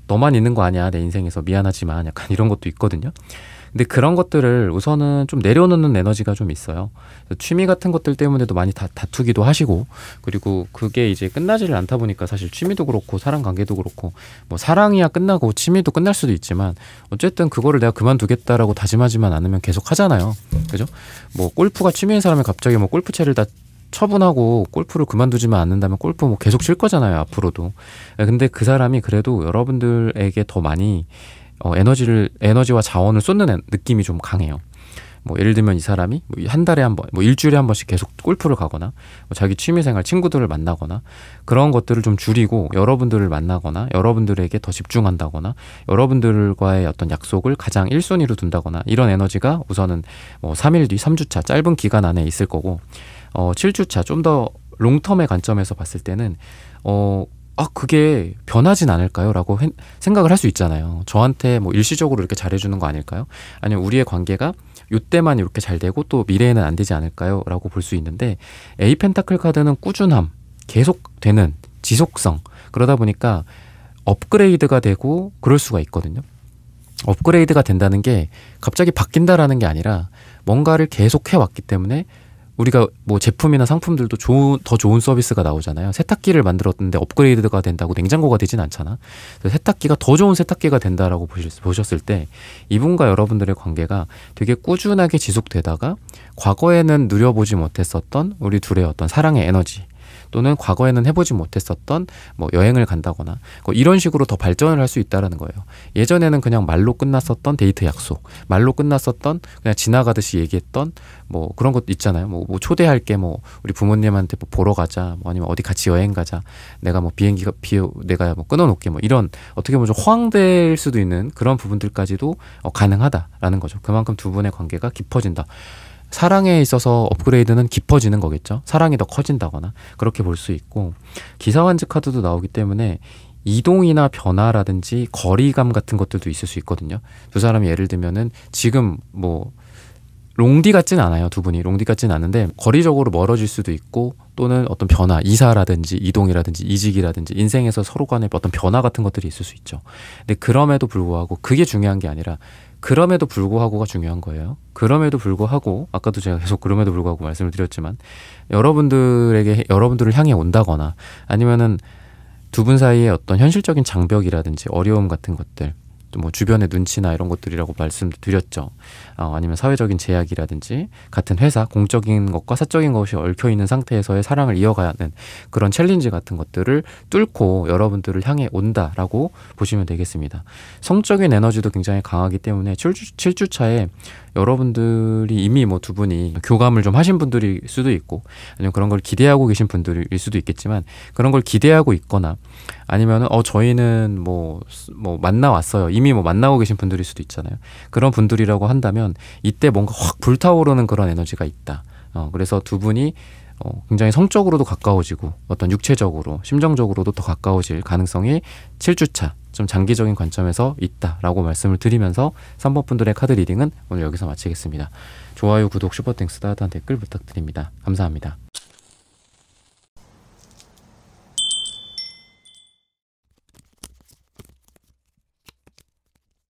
A: 너만 있는 거 아니야 내 인생에서, 미안하지만, 약간 이런 것도 있거든요. 근데 그런 것들을 우선은 좀 내려놓는 에너지가 좀 있어요. 취미 같은 것들 때문에도 많이 다투기도 하시고, 그리고 그게 이제 끝나지를 않다 보니까 사실 취미도 그렇고 사람 관계도 그렇고, 뭐 사랑이야 끝나고 취미도 끝날 수도 있지만, 어쨌든 그거를 내가 그만두겠다라고 다짐하지만 않으면 계속 하잖아요. 그죠? 뭐 골프가 취미인 사람이 갑자기 뭐 골프채를 다 처분하고 골프를 그만두지만 않는다면 골프 뭐 계속 칠 거잖아요, 앞으로도. 근데 그 사람이 그래도 여러분들에게 더 많이 에너지와 자원을 쏟는 느낌이 좀 강해요. 뭐 예를 들면 이 사람이 뭐 한 달에 한 번, 뭐 일주일에 한 번씩 계속 골프를 가거나, 뭐 자기 취미생활 친구들을 만나거나, 그런 것들을 좀 줄이고 여러분들을 만나거나, 여러분들에게 더 집중한다거나, 여러분들과의 어떤 약속을 가장 1순위로 둔다거나, 이런 에너지가 우선은 뭐 3일 뒤 3주차 짧은 기간 안에 있을 거고, 7주차 좀 더 롱텀의 관점에서 봤을 때는 그게 변하진 않을까요? 라고 생각을 할 수 있잖아요. 저한테 뭐 일시적으로 이렇게 잘해주는 거 아닐까요? 아니면 우리의 관계가 이때만 이렇게 잘 되고 또 미래에는 안 되지 않을까요? 라고 볼 수 있는데, 에이 펜타클 카드는 꾸준함, 계속되는 지속성, 그러다 보니까 업그레이드가 되고 그럴 수가 있거든요. 업그레이드가 된다는 게 갑자기 바뀐다라는 게 아니라 뭔가를 계속 해왔기 때문에 우리가 뭐 제품이나 상품들도 더 좋은 서비스가 나오잖아요. 세탁기를 만들었는데 업그레이드가 된다고 냉장고가 되진 않잖아. 그래서 세탁기가 더 좋은 세탁기가 된다라고 보셨을 때 이분과 여러분들의 관계가 되게 꾸준하게 지속되다가 과거에는 누려보지 못했었던 우리 둘의 어떤 사랑의 에너지, 또는 과거에는 해보지 못했었던 뭐 여행을 간다거나 이런 식으로 더 발전을 할 수 있다라는 거예요. 예전에는 그냥 말로 끝났었던 데이트 약속, 말로 끝났었던 그냥 지나가듯이 얘기했던 뭐 그런 것도 있잖아요. 뭐 초대할게, 뭐 우리 부모님한테 뭐 보러 가자, 뭐 아니면 어디 같이 여행 가자, 내가 뭐 비행기가 내가 뭐 끊어놓게, 뭐 이런 어떻게 보면 좀 허황될 수도 있는 그런 부분들까지도 가능하다라는 거죠. 그만큼 두 분의 관계가 깊어진다. 사랑에 있어서 업그레이드는 깊어지는 거겠죠. 사랑이 더 커진다거나 그렇게 볼 수 있고, 기사완즈 카드도 나오기 때문에 이동이나 변화라든지 거리감 같은 것들도 있을 수 있거든요. 두 사람이 예를 들면은 지금 뭐 롱디 같진 않아요. 두 분이 롱디 같진 않은데 거리적으로 멀어질 수도 있고, 또는 어떤 변화, 이사라든지 이동이라든지 이직이라든지 인생에서 서로 간의 어떤 변화 같은 것들이 있을 수 있죠. 근데 그럼에도 불구하고 그게 중요한 게 아니라 그럼에도 불구하고가 중요한 거예요. 그럼에도 불구하고, 아까도 제가 계속 그럼에도 불구하고 말씀을 드렸지만, 여러분들을 향해 온다거나 아니면은 두 분 사이에 어떤 현실적인 장벽이라든지 어려움 같은 것들, 뭐 주변의 눈치나 이런 것들이라고 말씀드렸죠. 아니면 사회적인 제약이라든지 같은 회사, 공적인 것과 사적인 것이 얽혀있는 상태에서의 사랑을 이어가는 그런 챌린지 같은 것들을 뚫고 여러분들을 향해 온다라고 보시면 되겠습니다. 성적인 에너지도 굉장히 강하기 때문에 7주차에 여러분들이 이미 뭐 두 분이 교감을 좀 하신 분들일 수도 있고, 아니면 그런 걸 기대하고 계신 분들일 수도 있겠지만, 그런 걸 기대하고 있거나 아니면은 저희는 뭐 만나왔어요, 이미 뭐 만나고 계신 분들일 수도 있잖아요. 그런 분들이라고 한다면 이때 뭔가 확 불타오르는 그런 에너지가 있다. 그래서 두 분이 굉장히 성적으로도 가까워지고 어떤 육체적으로, 심정적으로도 더 가까워질 가능성이 7주차 좀 장기적인 관점에서 있다라고 말씀을 드리면서 3번 분들의 카드 리딩은 오늘 여기서 마치겠습니다. 좋아요, 구독, 슈퍼땡스, 따뜻한 댓글 부탁드립니다. 감사합니다.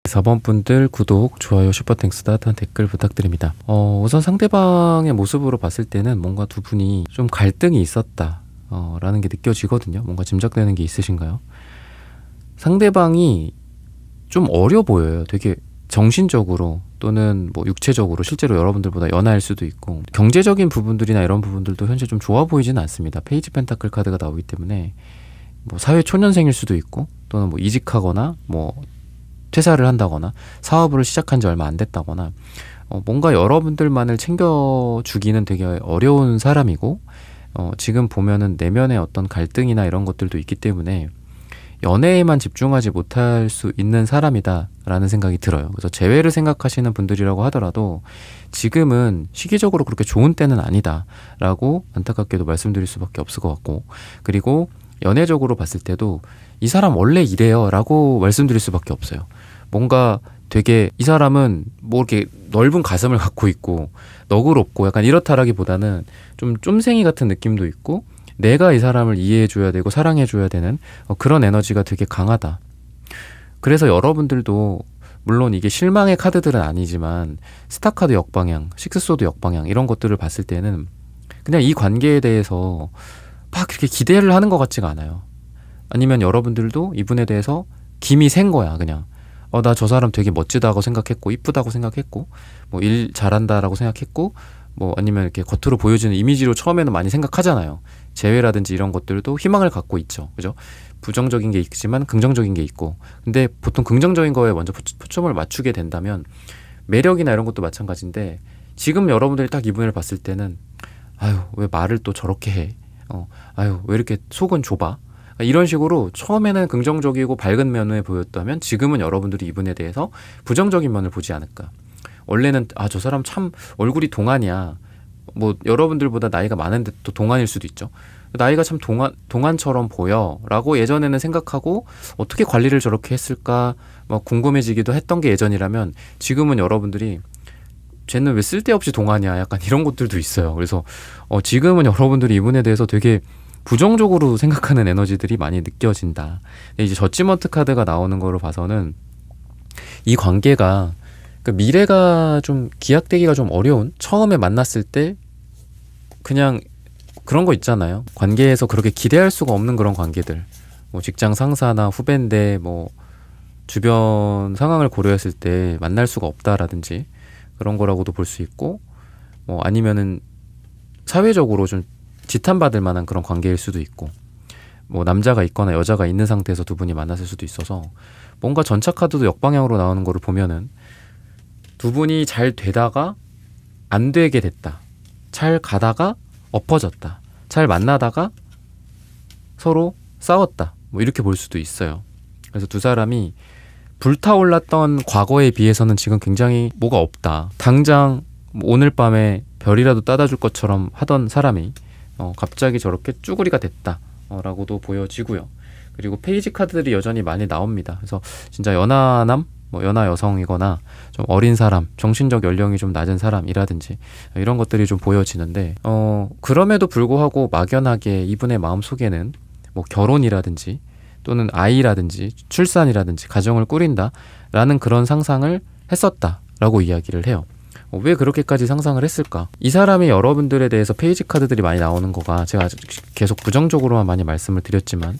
A: 4번 분들 구독, 좋아요, 슈퍼땡스, 따뜻한 댓글 부탁드립니다. 우선 상대방의 모습으로 봤을 때는 뭔가 두 분이 좀 갈등이 있었다 라는 게 느껴지거든요. 뭔가 짐작되는 게 있으신가요? 상대방이 좀 어려 보여요. 되게 정신적으로 또는 뭐 육체적으로 실제로 여러분들보다 연하일 수도 있고, 경제적인 부분들이나 이런 부분들도 현재 좀 좋아 보이지는 않습니다. 페이지 펜타클 카드가 나오기 때문에 뭐 사회 초년생일 수도 있고, 또는 뭐 이직하거나 뭐 퇴사를 한다거나 사업을 시작한 지 얼마 안 됐다거나 뭔가 여러분들만을 챙겨주기는 되게 어려운 사람이고, 지금 보면은 내면의 어떤 갈등이나 이런 것들도 있기 때문에 연애에만 집중하지 못할 수 있는 사람이다 라는 생각이 들어요. 그래서 재회를 생각하시는 분들이라고 하더라도 지금은 시기적으로 그렇게 좋은 때는 아니다 라고 안타깝게도 말씀드릴 수밖에 없을 것 같고, 그리고 연애적으로 봤을 때도 이 사람 원래 이래요 라고 말씀드릴 수밖에 없어요. 뭔가 되게 이 사람은 뭐 이렇게 넓은 가슴을 갖고 있고 너그럽고 약간 이렇다라기보다는 좀 쫌생이 같은 느낌도 있고, 내가 이 사람을 이해해줘야 되고 사랑해줘야 되는 그런 에너지가 되게 강하다. 그래서 여러분들도 물론 이게 실망의 카드들은 아니지만 스타카드 역방향, 식스소드 역방향 이런 것들을 봤을 때는 그냥 이 관계에 대해서 막 그렇게 기대를 하는 것 같지가 않아요. 아니면 여러분들도 이분에 대해서 김이 샌 거야. 그냥 나 저 사람 되게 멋지다고 생각했고 이쁘다고 생각했고 뭐 일 잘한다라고 생각했고, 뭐 아니면 이렇게 겉으로 보여지는 이미지로 처음에는 많이 생각하잖아요. 재회라든지 이런 것들도 희망을 갖고 있죠. 그죠? 부정적인 게 있지만 긍정적인 게 있고, 근데 보통 긍정적인 거에 먼저 초점을 맞추게 된다면 매력이나 이런 것도 마찬가지인데, 지금 여러분들이 딱 이분을 봤을 때는 아유 왜 말을 또 저렇게 해, 아유 왜 이렇게 속은 좁아, 이런 식으로 처음에는 긍정적이고 밝은 면을 보였다면 지금은 여러분들이 이분에 대해서 부정적인 면을 보지 않을까. 원래는 저 사람 참 얼굴이 동안이야, 뭐 여러분들보다 나이가 많은데 또 동안일 수도 있죠. 나이가 참 동안처럼 보여 라고 예전에는 생각하고 어떻게 관리를 저렇게 했을까 막 궁금해지기도 했던 게 예전이라면, 지금은 여러분들이 쟤는 왜 쓸데없이 동안이야 약간 이런 것들도 있어요. 그래서 지금은 여러분들이 이분에 대해서 되게 부정적으로 생각하는 에너지들이 많이 느껴진다. 근데 이제 저지먼트 카드가 나오는 거로 봐서는 이 관계가, 그러니까 미래가 좀 기약되기가 좀 어려운, 처음에 만났을 때 그냥 그런 거 있잖아요. 관계에서 그렇게 기대할 수가 없는 그런 관계들, 뭐 직장 상사나 후배인데 뭐 주변 상황을 고려했을 때 만날 수가 없다라든지 그런 거라고도 볼 수 있고, 뭐 아니면은 사회적으로 좀 지탄받을 만한 그런 관계일 수도 있고, 뭐 남자가 있거나 여자가 있는 상태에서 두 분이 만났을 수도 있어서, 뭔가 전차 카드도 역방향으로 나오는 거를 보면은 두 분이 잘 되다가 안 되게 됐다, 잘 가다가 엎어졌다, 잘 만나다가 서로 싸웠다, 뭐 이렇게 볼 수도 있어요. 그래서 두 사람이 불타올랐던 과거에 비해서는 지금 굉장히 뭐가 없다, 당장 오늘 밤에 별이라도 따다 줄 것처럼 하던 사람이 갑자기 저렇게 쭈구리가 됐다 라고도 보여지고요. 그리고 페이지 카드들이 여전히 많이 나옵니다. 그래서 진짜 연하남, 뭐 연하 여성이거나 좀 어린 사람, 정신적 연령이 좀 낮은 사람이라든지 이런 것들이 좀 보여지는데, 그럼에도 불구하고 막연하게 이분의 마음속에는 뭐 결혼이라든지 또는 아이라든지 출산이라든지 가정을 꾸린다 라는 그런 상상을 했었다라고 이야기를 해요. 왜 그렇게까지 상상을 했을까? 이 사람이 여러분들에 대해서 페이지 카드들이 많이 나오는 거가, 제가 계속 부정적으로만 많이 말씀을 드렸지만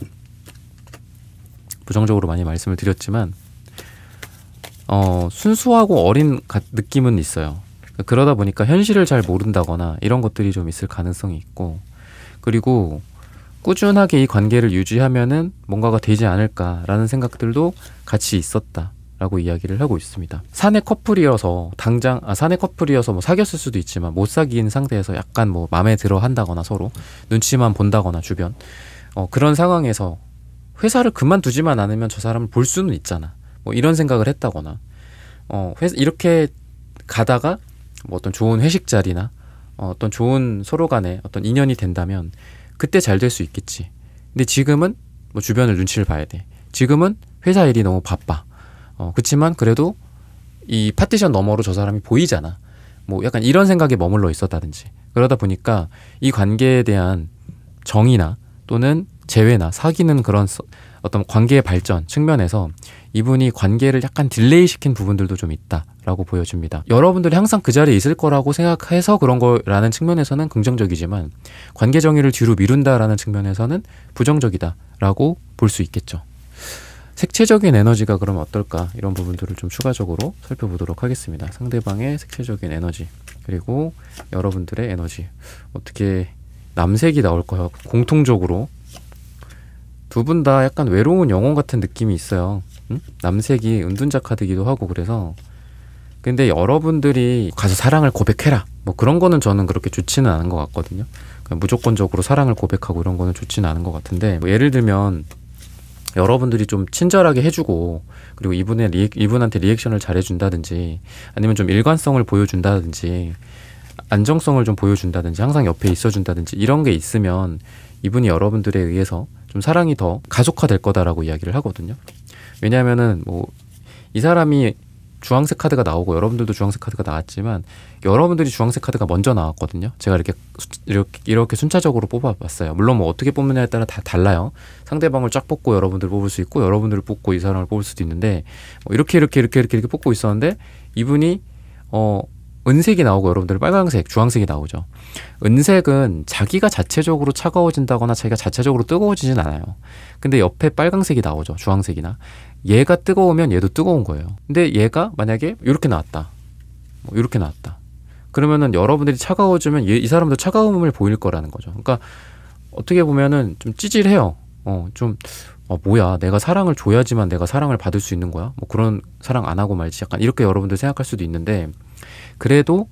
A: 순수하고 어린 느낌은 있어요. 그러다 보니까 현실을 잘 모른다거나 이런 것들이 좀 있을 가능성이 있고, 그리고 꾸준하게 이 관계를 유지하면은 뭔가가 되지 않을까라는 생각들도 같이 있었다라고 이야기를 하고 있습니다. 사내 커플이어서 뭐 사귀었을 수도 있지만 못 사귄 상태에서 약간 뭐 마음에 들어 한다거나 서로 눈치만 본다거나 주변 그런 상황에서 회사를 그만두지만 않으면 저 사람을 볼 수는 있잖아, 뭐 이런 생각을 했다거나, 이렇게 가다가 뭐 어떤 좋은 회식 자리나 어떤 좋은 서로 간에 어떤 인연이 된다면 그때 잘 될 수 있겠지. 근데 지금은 뭐 주변을 눈치를 봐야 돼. 지금은 회사 일이 너무 바빠. 그치만 그래도 이 파티션 너머로 저 사람이 보이잖아. 뭐 약간 이런 생각에 머물러 있었다든지. 그러다 보니까 이 관계에 대한 정의나 또는 재회나 사귀는 그런 어떤 관계의 발전 측면에서 이분이 관계를 약간 딜레이 시킨 부분들도 좀 있다라고 보여집니다. 여러분들이 항상 그 자리에 있을 거라고 생각해서 그런 거라는 측면에서는 긍정적이지만, 관계 정의를 뒤로 미룬다라는 측면에서는 부정적이다라고 볼 수 있겠죠. 색채적인 에너지가 그러면 어떨까, 이런 부분들을 좀 추가적으로 살펴보도록 하겠습니다. 상대방의 색채적인 에너지, 그리고 여러분들의 에너지. 어떻게 남색이 나올까요? 공통적으로 두 분 다 약간 외로운 영혼 같은 느낌이 있어요. 남색이 은둔자 카드기도 하고. 그래서 근데 여러분들이 가서 사랑을 고백해라 뭐 그런 거는 저는 그렇게 좋지는 않은 것 같거든요. 무조건적으로 사랑을 고백하고 이런 거는 좋지는 않은 것 같은데, 뭐 예를 들면 여러분들이 좀 친절하게 해주고, 그리고 이분한테 리액션을 잘 해준다든지, 아니면 좀 일관성을 보여준다든지, 안정성을 좀 보여준다든지, 항상 옆에 있어준다든지, 이런 게 있으면 이분이 여러분들에 의해서 좀 사랑이 더 가속화될 거다라고 이야기를 하거든요. 왜냐하면은 뭐 이 사람이 주황색 카드가 나오고 여러분들도 주황색 카드가 나왔지만 여러분들이 주황색 카드가 먼저 나왔거든요. 제가 이렇게 순차적으로 뽑아봤어요. 물론 뭐 어떻게 뽑느냐에 따라 다 달라요. 상대방을 쫙 뽑고 여러분들 뽑을 수 있고, 여러분들을 뽑고 이 사람을 뽑을 수도 있는데, 뭐 이렇게 뽑고 있었는데 이분이 은색이 나오고 여러분들 빨간색, 주황색이 나오죠. 은색은 자기가 자체적으로 차가워진다거나 자기가 자체적으로 뜨거워지진 않아요. 근데 옆에 빨간색이 나오죠. 주황색이나. 얘가 뜨거우면 얘도 뜨거운 거예요. 근데 얘가 만약에 이렇게 나왔다, 뭐 이렇게 나왔다, 그러면은 여러분들이 차가워지면 이 사람도 차가움을 보일 거라는 거죠. 그러니까 어떻게 보면은 좀 찌질해요. 뭐야, 내가 사랑을 줘야지만 내가 사랑을 받을 수 있는 거야? 뭐 그런 사랑 안 하고 말지, 약간 이렇게 여러분들 생각할 수도 있는데, 그래도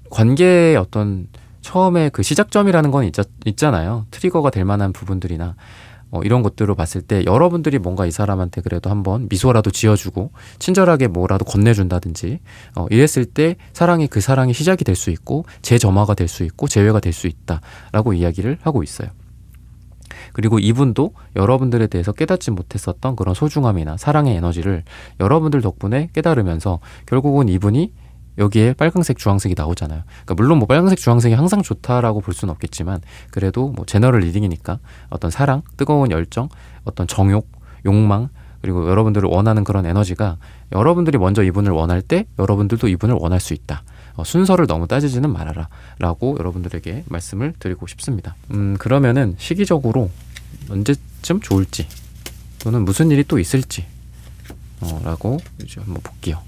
A: 관계의 어떤 처음에 그 시작점이라는 건 있잖아요. 트리거가 될 만한 부분들이나 이런 것들로 봤을 때 여러분들이 뭔가 이 사람한테 그래도 한번 미소라도 지어주고 친절하게 뭐라도 건네준다든지 이랬을 때 그 사랑이 시작이 될 수 있고 재점화가 될 수 있고 재회가 될 수 있다라고 이야기를 하고 있어요. 그리고 이분도 여러분들에 대해서 깨닫지 못했었던 그런 소중함이나 사랑의 에너지를 여러분들 덕분에 깨달으면서 결국은 이분이 여기에 빨강색, 주황색이 나오잖아요. 그러니까 물론 뭐 빨강색, 주황색이 항상 좋다라고 볼 수는 없겠지만 그래도 뭐 제너럴 리딩이니까 어떤 사랑, 뜨거운 열정, 어떤 정욕, 욕망, 그리고 여러분들을 원하는 그런 에너지가 여러분들이 먼저 이분을 원할 때 여러분들도 이분을 원할 수 있다. 순서를 너무 따지지는 말아라 라고 여러분들에게 말씀을 드리고 싶습니다. 그러면은 시기적으로 언제쯤 좋을지 또는 무슨 일이 또 있을지 라고 이제 한번 볼게요.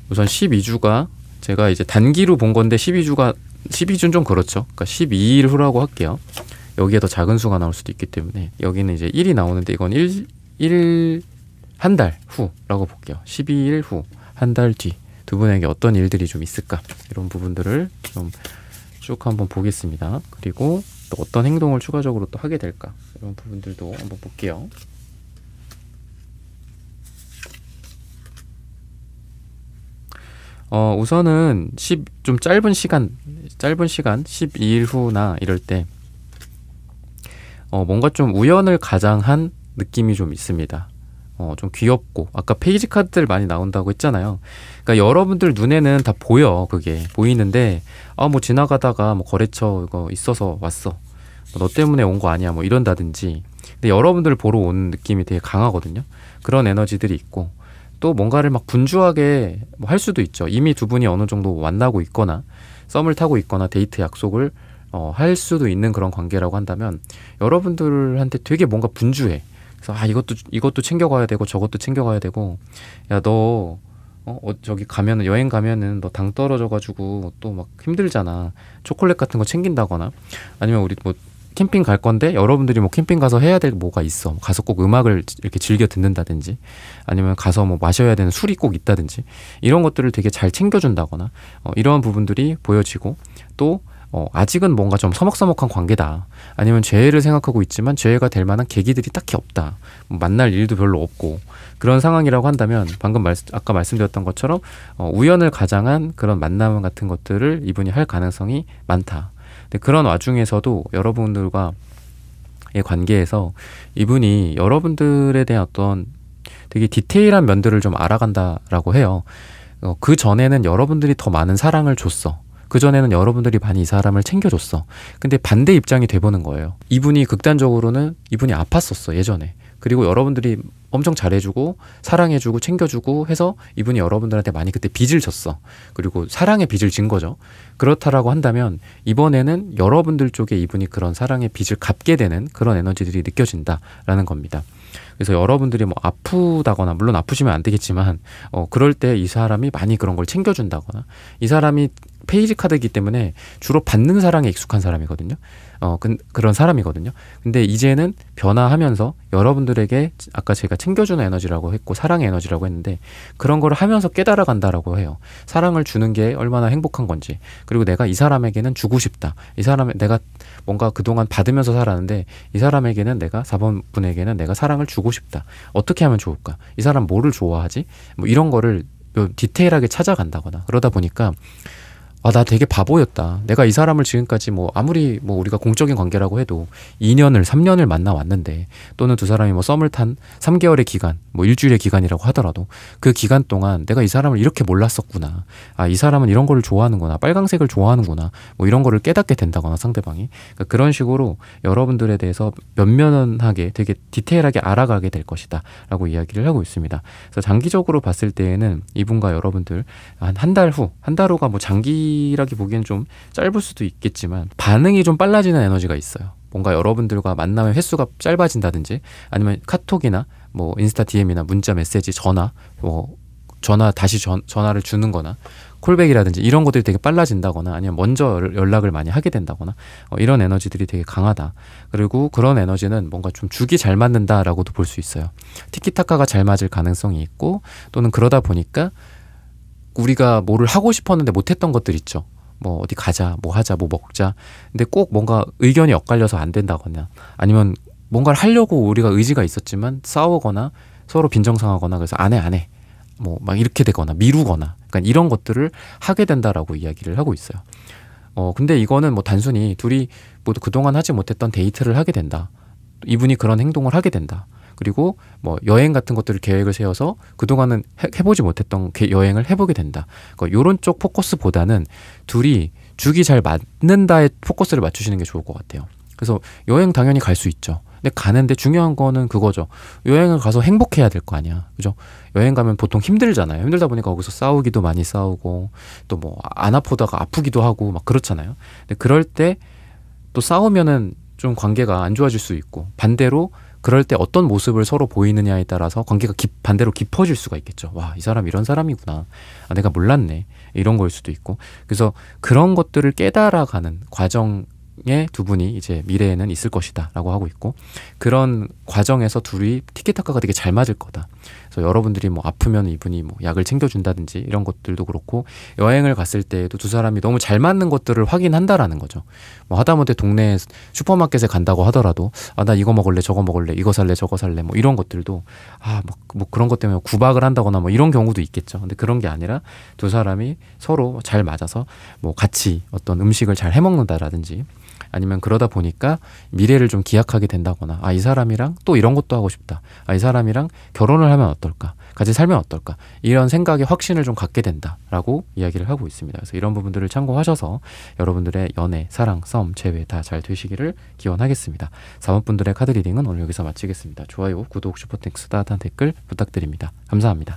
A: 우선 12주가 제가 이제 단기로 본 건데 12주는 좀 그렇죠. 그러니까 12일 후라고 할게요. 여기에 더 작은 수가 나올 수도 있기 때문에 여기는 이제 1이 나오는데 이건 한 달 후라고 볼게요. 12일 후, 한 달 뒤 두 분에게 어떤 일들이 좀 있을까 이런 부분들을 좀 쭉 한번 보겠습니다. 그리고 또 어떤 행동을 추가적으로 또 하게 될까 이런 부분들도 한번 볼게요. 우선은 좀 짧은 시간 12일 후나 이럴 때 뭔가 좀 우연을 가장한 느낌이 좀 있습니다. 좀 귀엽고 아까 페이지 카드들 많이 나온다고 했잖아요. 그러니까 여러분들 눈에는 다 그게 보이는데 뭐 지나가다가 뭐 거래처 이거 있어서 왔어. 너 때문에 온 거 아니야. 뭐 이런다든지. 근데 여러분들 보러 온 느낌이 되게 강하거든요. 그런 에너지들이 있고 또 뭔가를 막 분주하게 뭐 할 수도 있죠. 이미 두 분이 어느 정도 만나고 있거나 썸을 타고 있거나 데이트 약속을 할 수도 있는 그런 관계라고 한다면 여러분들한테 되게 뭔가 분주해. 그래서 이것도 챙겨가야 되고 저것도 챙겨가야 되고 야 너 저기 가면은 여행 가면은 너 당 떨어져가지고 또 막 힘들잖아. 초콜릿 같은 거 챙긴다거나 아니면 우리 뭐 캠핑 갈 건데 여러분들이 뭐 캠핑 가서 해야 될 뭐가 있어. 가서 꼭 음악을 이렇게 즐겨 듣는다든지 아니면 가서 뭐 마셔야 되는 술이 꼭 있다든지 이런 것들을 되게 잘 챙겨준다거나 이런 부분들이 보여지고 또 아직은 뭔가 좀 서먹서먹한 관계다. 아니면 재회를 생각하고 있지만 재회가 될 만한 계기들이 딱히 없다. 만날 일도 별로 없고 그런 상황이라고 한다면 방금 아까 말씀드렸던 것처럼 우연을 가장한 그런 만남 같은 것들을 이분이 할 가능성이 많다. 근데 그런 와중에서도 여러분들과의 관계에서 이분이 여러분들에 대한 어떤 되게 디테일한 면들을 좀 알아간다라고 해요. 그 전에는 여러분들이 더 많은 사랑을 줬어. 그전에는 여러분들이 많이 이 사람을 챙겨줬어. 근데 반대 입장이 돼보는 거예요. 이분이 극단적으로는 이분이 아팠었어 예전에. 그리고 여러분들이 엄청 잘해주고 사랑해주고 챙겨주고 해서 이분이 여러분들한테 많이 그때 빚을 졌어. 그리고 사랑의 빚을 진 거죠. 그렇다라고 한다면 이번에는 여러분들 쪽에 이분이 그런 사랑의 빚을 갚게 되는 그런 에너지들이 느껴진다라는 겁니다. 그래서 여러분들이 뭐 아프다거나 물론 아프시면 안 되겠지만 그럴 때 이 사람이 많이 그런 걸 챙겨준다거나 이 사람이 페이지 카드이기 때문에 주로 받는 사랑에 익숙한 사람이거든요. 그런 사람이거든요. 근데 이제는 변화하면서 여러분들에게 아까 제가 챙겨주는 에너지라고 했고 사랑의 에너지라고 했는데 그런 걸 하면서 깨달아 간다라고 해요. 사랑을 주는 게 얼마나 행복한 건지 그리고 내가 이 사람에게는 주고 싶다. 이 사람에 내가 뭔가 그동안 받으면서 살았는데 이 사람에게는 내가 4번 분에게는 내가 사랑을 주고 싶다. 어떻게 하면 좋을까? 이 사람 뭐를 좋아하지? 뭐 이런 거를 디테일하게 찾아간다거나 그러다 보니까 나 되게 바보였다. 내가 이 사람을 지금까지 뭐 아무리 뭐 우리가 공적인 관계라고 해도 2년을 3년을 만나왔는데 또는 두 사람이 뭐 썸을 탄 3개월의 기간 뭐 일주일의 기간이라고 하더라도 그 기간 동안 내가 이 사람을 이렇게 몰랐었구나. 이 사람은 이런 거를 좋아하는구나. 빨강색을 좋아하는구나. 뭐 이런 거를 깨닫게 된다거나 상대방이 그러니까 그런 식으로 여러분들에 대해서 면면하게 되게 디테일하게 알아가게 될 것이다 라고 이야기를 하고 있습니다. 그래서 장기적으로 봤을 때에는 이분과 여러분들 한 달 후가 뭐 장기라기 보기엔 좀 짧을 수도 있겠지만 반응이 좀 빨라지는 에너지가 있어요. 뭔가 여러분들과 만남의 횟수가 짧아진다든지 아니면 카톡이나 뭐 인스타 DM이나 문자 메시지 전화를 주는 거나 콜백이라든지 이런 것들이 되게 빨라진다거나 아니면 먼저 연락을 많이 하게 된다거나 이런 에너지들이 되게 강하다. 그리고 그런 에너지는 뭔가 좀 죽이 잘 맞는다라고도 볼 수 있어요. 티키타카가 잘 맞을 가능성이 있고 또는 그러다 보니까 우리가 뭐를 하고 싶었는데 못했던 것들 있죠. 뭐 어디 가자, 뭐 하자, 뭐 먹자. 근데 꼭 뭔가 의견이 엇갈려서 안 된다거나 아니면 뭔가를 하려고 우리가 의지가 있었지만 싸우거나 서로 빈정상하거나 그래서 안 해. 뭐 막 이렇게 되거나 미루거나 그러니까 이런 것들을 하게 된다라고 이야기를 하고 있어요. 근데 이거는 뭐 단순히 둘이 모두 그동안 하지 못했던 데이트를 하게 된다. 이분이 그런 행동을 하게 된다. 그리고 뭐 여행 같은 것들을 계획을 세워서 그동안은 해보지 못했던 여행을 해보게 된다. 그러니까 이런 쪽 포커스보다는 둘이 죽이 잘 맞는다에 포커스를 맞추시는 게 좋을 것 같아요. 그래서 여행 당연히 갈 수 있죠. 근데 가는데 중요한 거는 그거죠. 여행을 가서 행복해야 될 거 아니야. 그죠? 여행 가면 보통 힘들잖아요. 힘들다 보니까 거기서 싸우기도 많이 싸우고 또 뭐 안 아프다가 아프기도 하고 막 그렇잖아요. 근데 그럴 때 또 싸우면은 좀 관계가 안 좋아질 수 있고 반대로 그럴 때 어떤 모습을 서로 보이느냐에 따라서 관계가 반대로 깊어질 수가 있겠죠. 와, 이 사람 이런 사람이구나. 아, 내가 몰랐네. 이런 거일 수도 있고. 그래서 그런 것들을 깨달아가는 과정에 두 분이 이제 미래에는 있을 것이다 라고 하고 있고, 그런 과정에서 둘이 티키타카가 되게 잘 맞을 거다. 그래서 여러분들이 뭐 아프면 이분이 뭐 약을 챙겨준다든지 이런 것들도 그렇고, 여행을 갔을 때에도 두 사람이 너무 잘 맞는 것들을 확인한다라는 거죠. 뭐 하다못해 동네 슈퍼마켓에 간다고 하더라도 아, 나 이거 먹을래 저거 먹을래 이거 살래 저거 살래 뭐 이런 것들도 뭐 그런 것 때문에 구박을 한다거나 뭐 이런 경우도 있겠죠. 근데 그런 게 아니라 두 사람이 서로 잘 맞아서 뭐 같이 어떤 음식을 잘 해먹는다라든지 아니면 그러다 보니까 미래를 좀 기약하게 된다거나, 아, 이 사람이랑 또 이런 것도 하고 싶다. 아, 이 사람이랑 결혼을 하면 어떨까? 같이 살면 어떨까? 이런 생각에 확신을 좀 갖게 된다라고 이야기를 하고 있습니다. 그래서 이런 부분들을 참고하셔서 여러분들의 연애, 사랑, 썸, 재회 다 잘 되시기를 기원하겠습니다. 4번 분들의 카드 리딩은 오늘 여기서 마치겠습니다. 좋아요, 구독, 슈퍼땡스, 따뜻한 댓글 부탁드립니다. 감사합니다.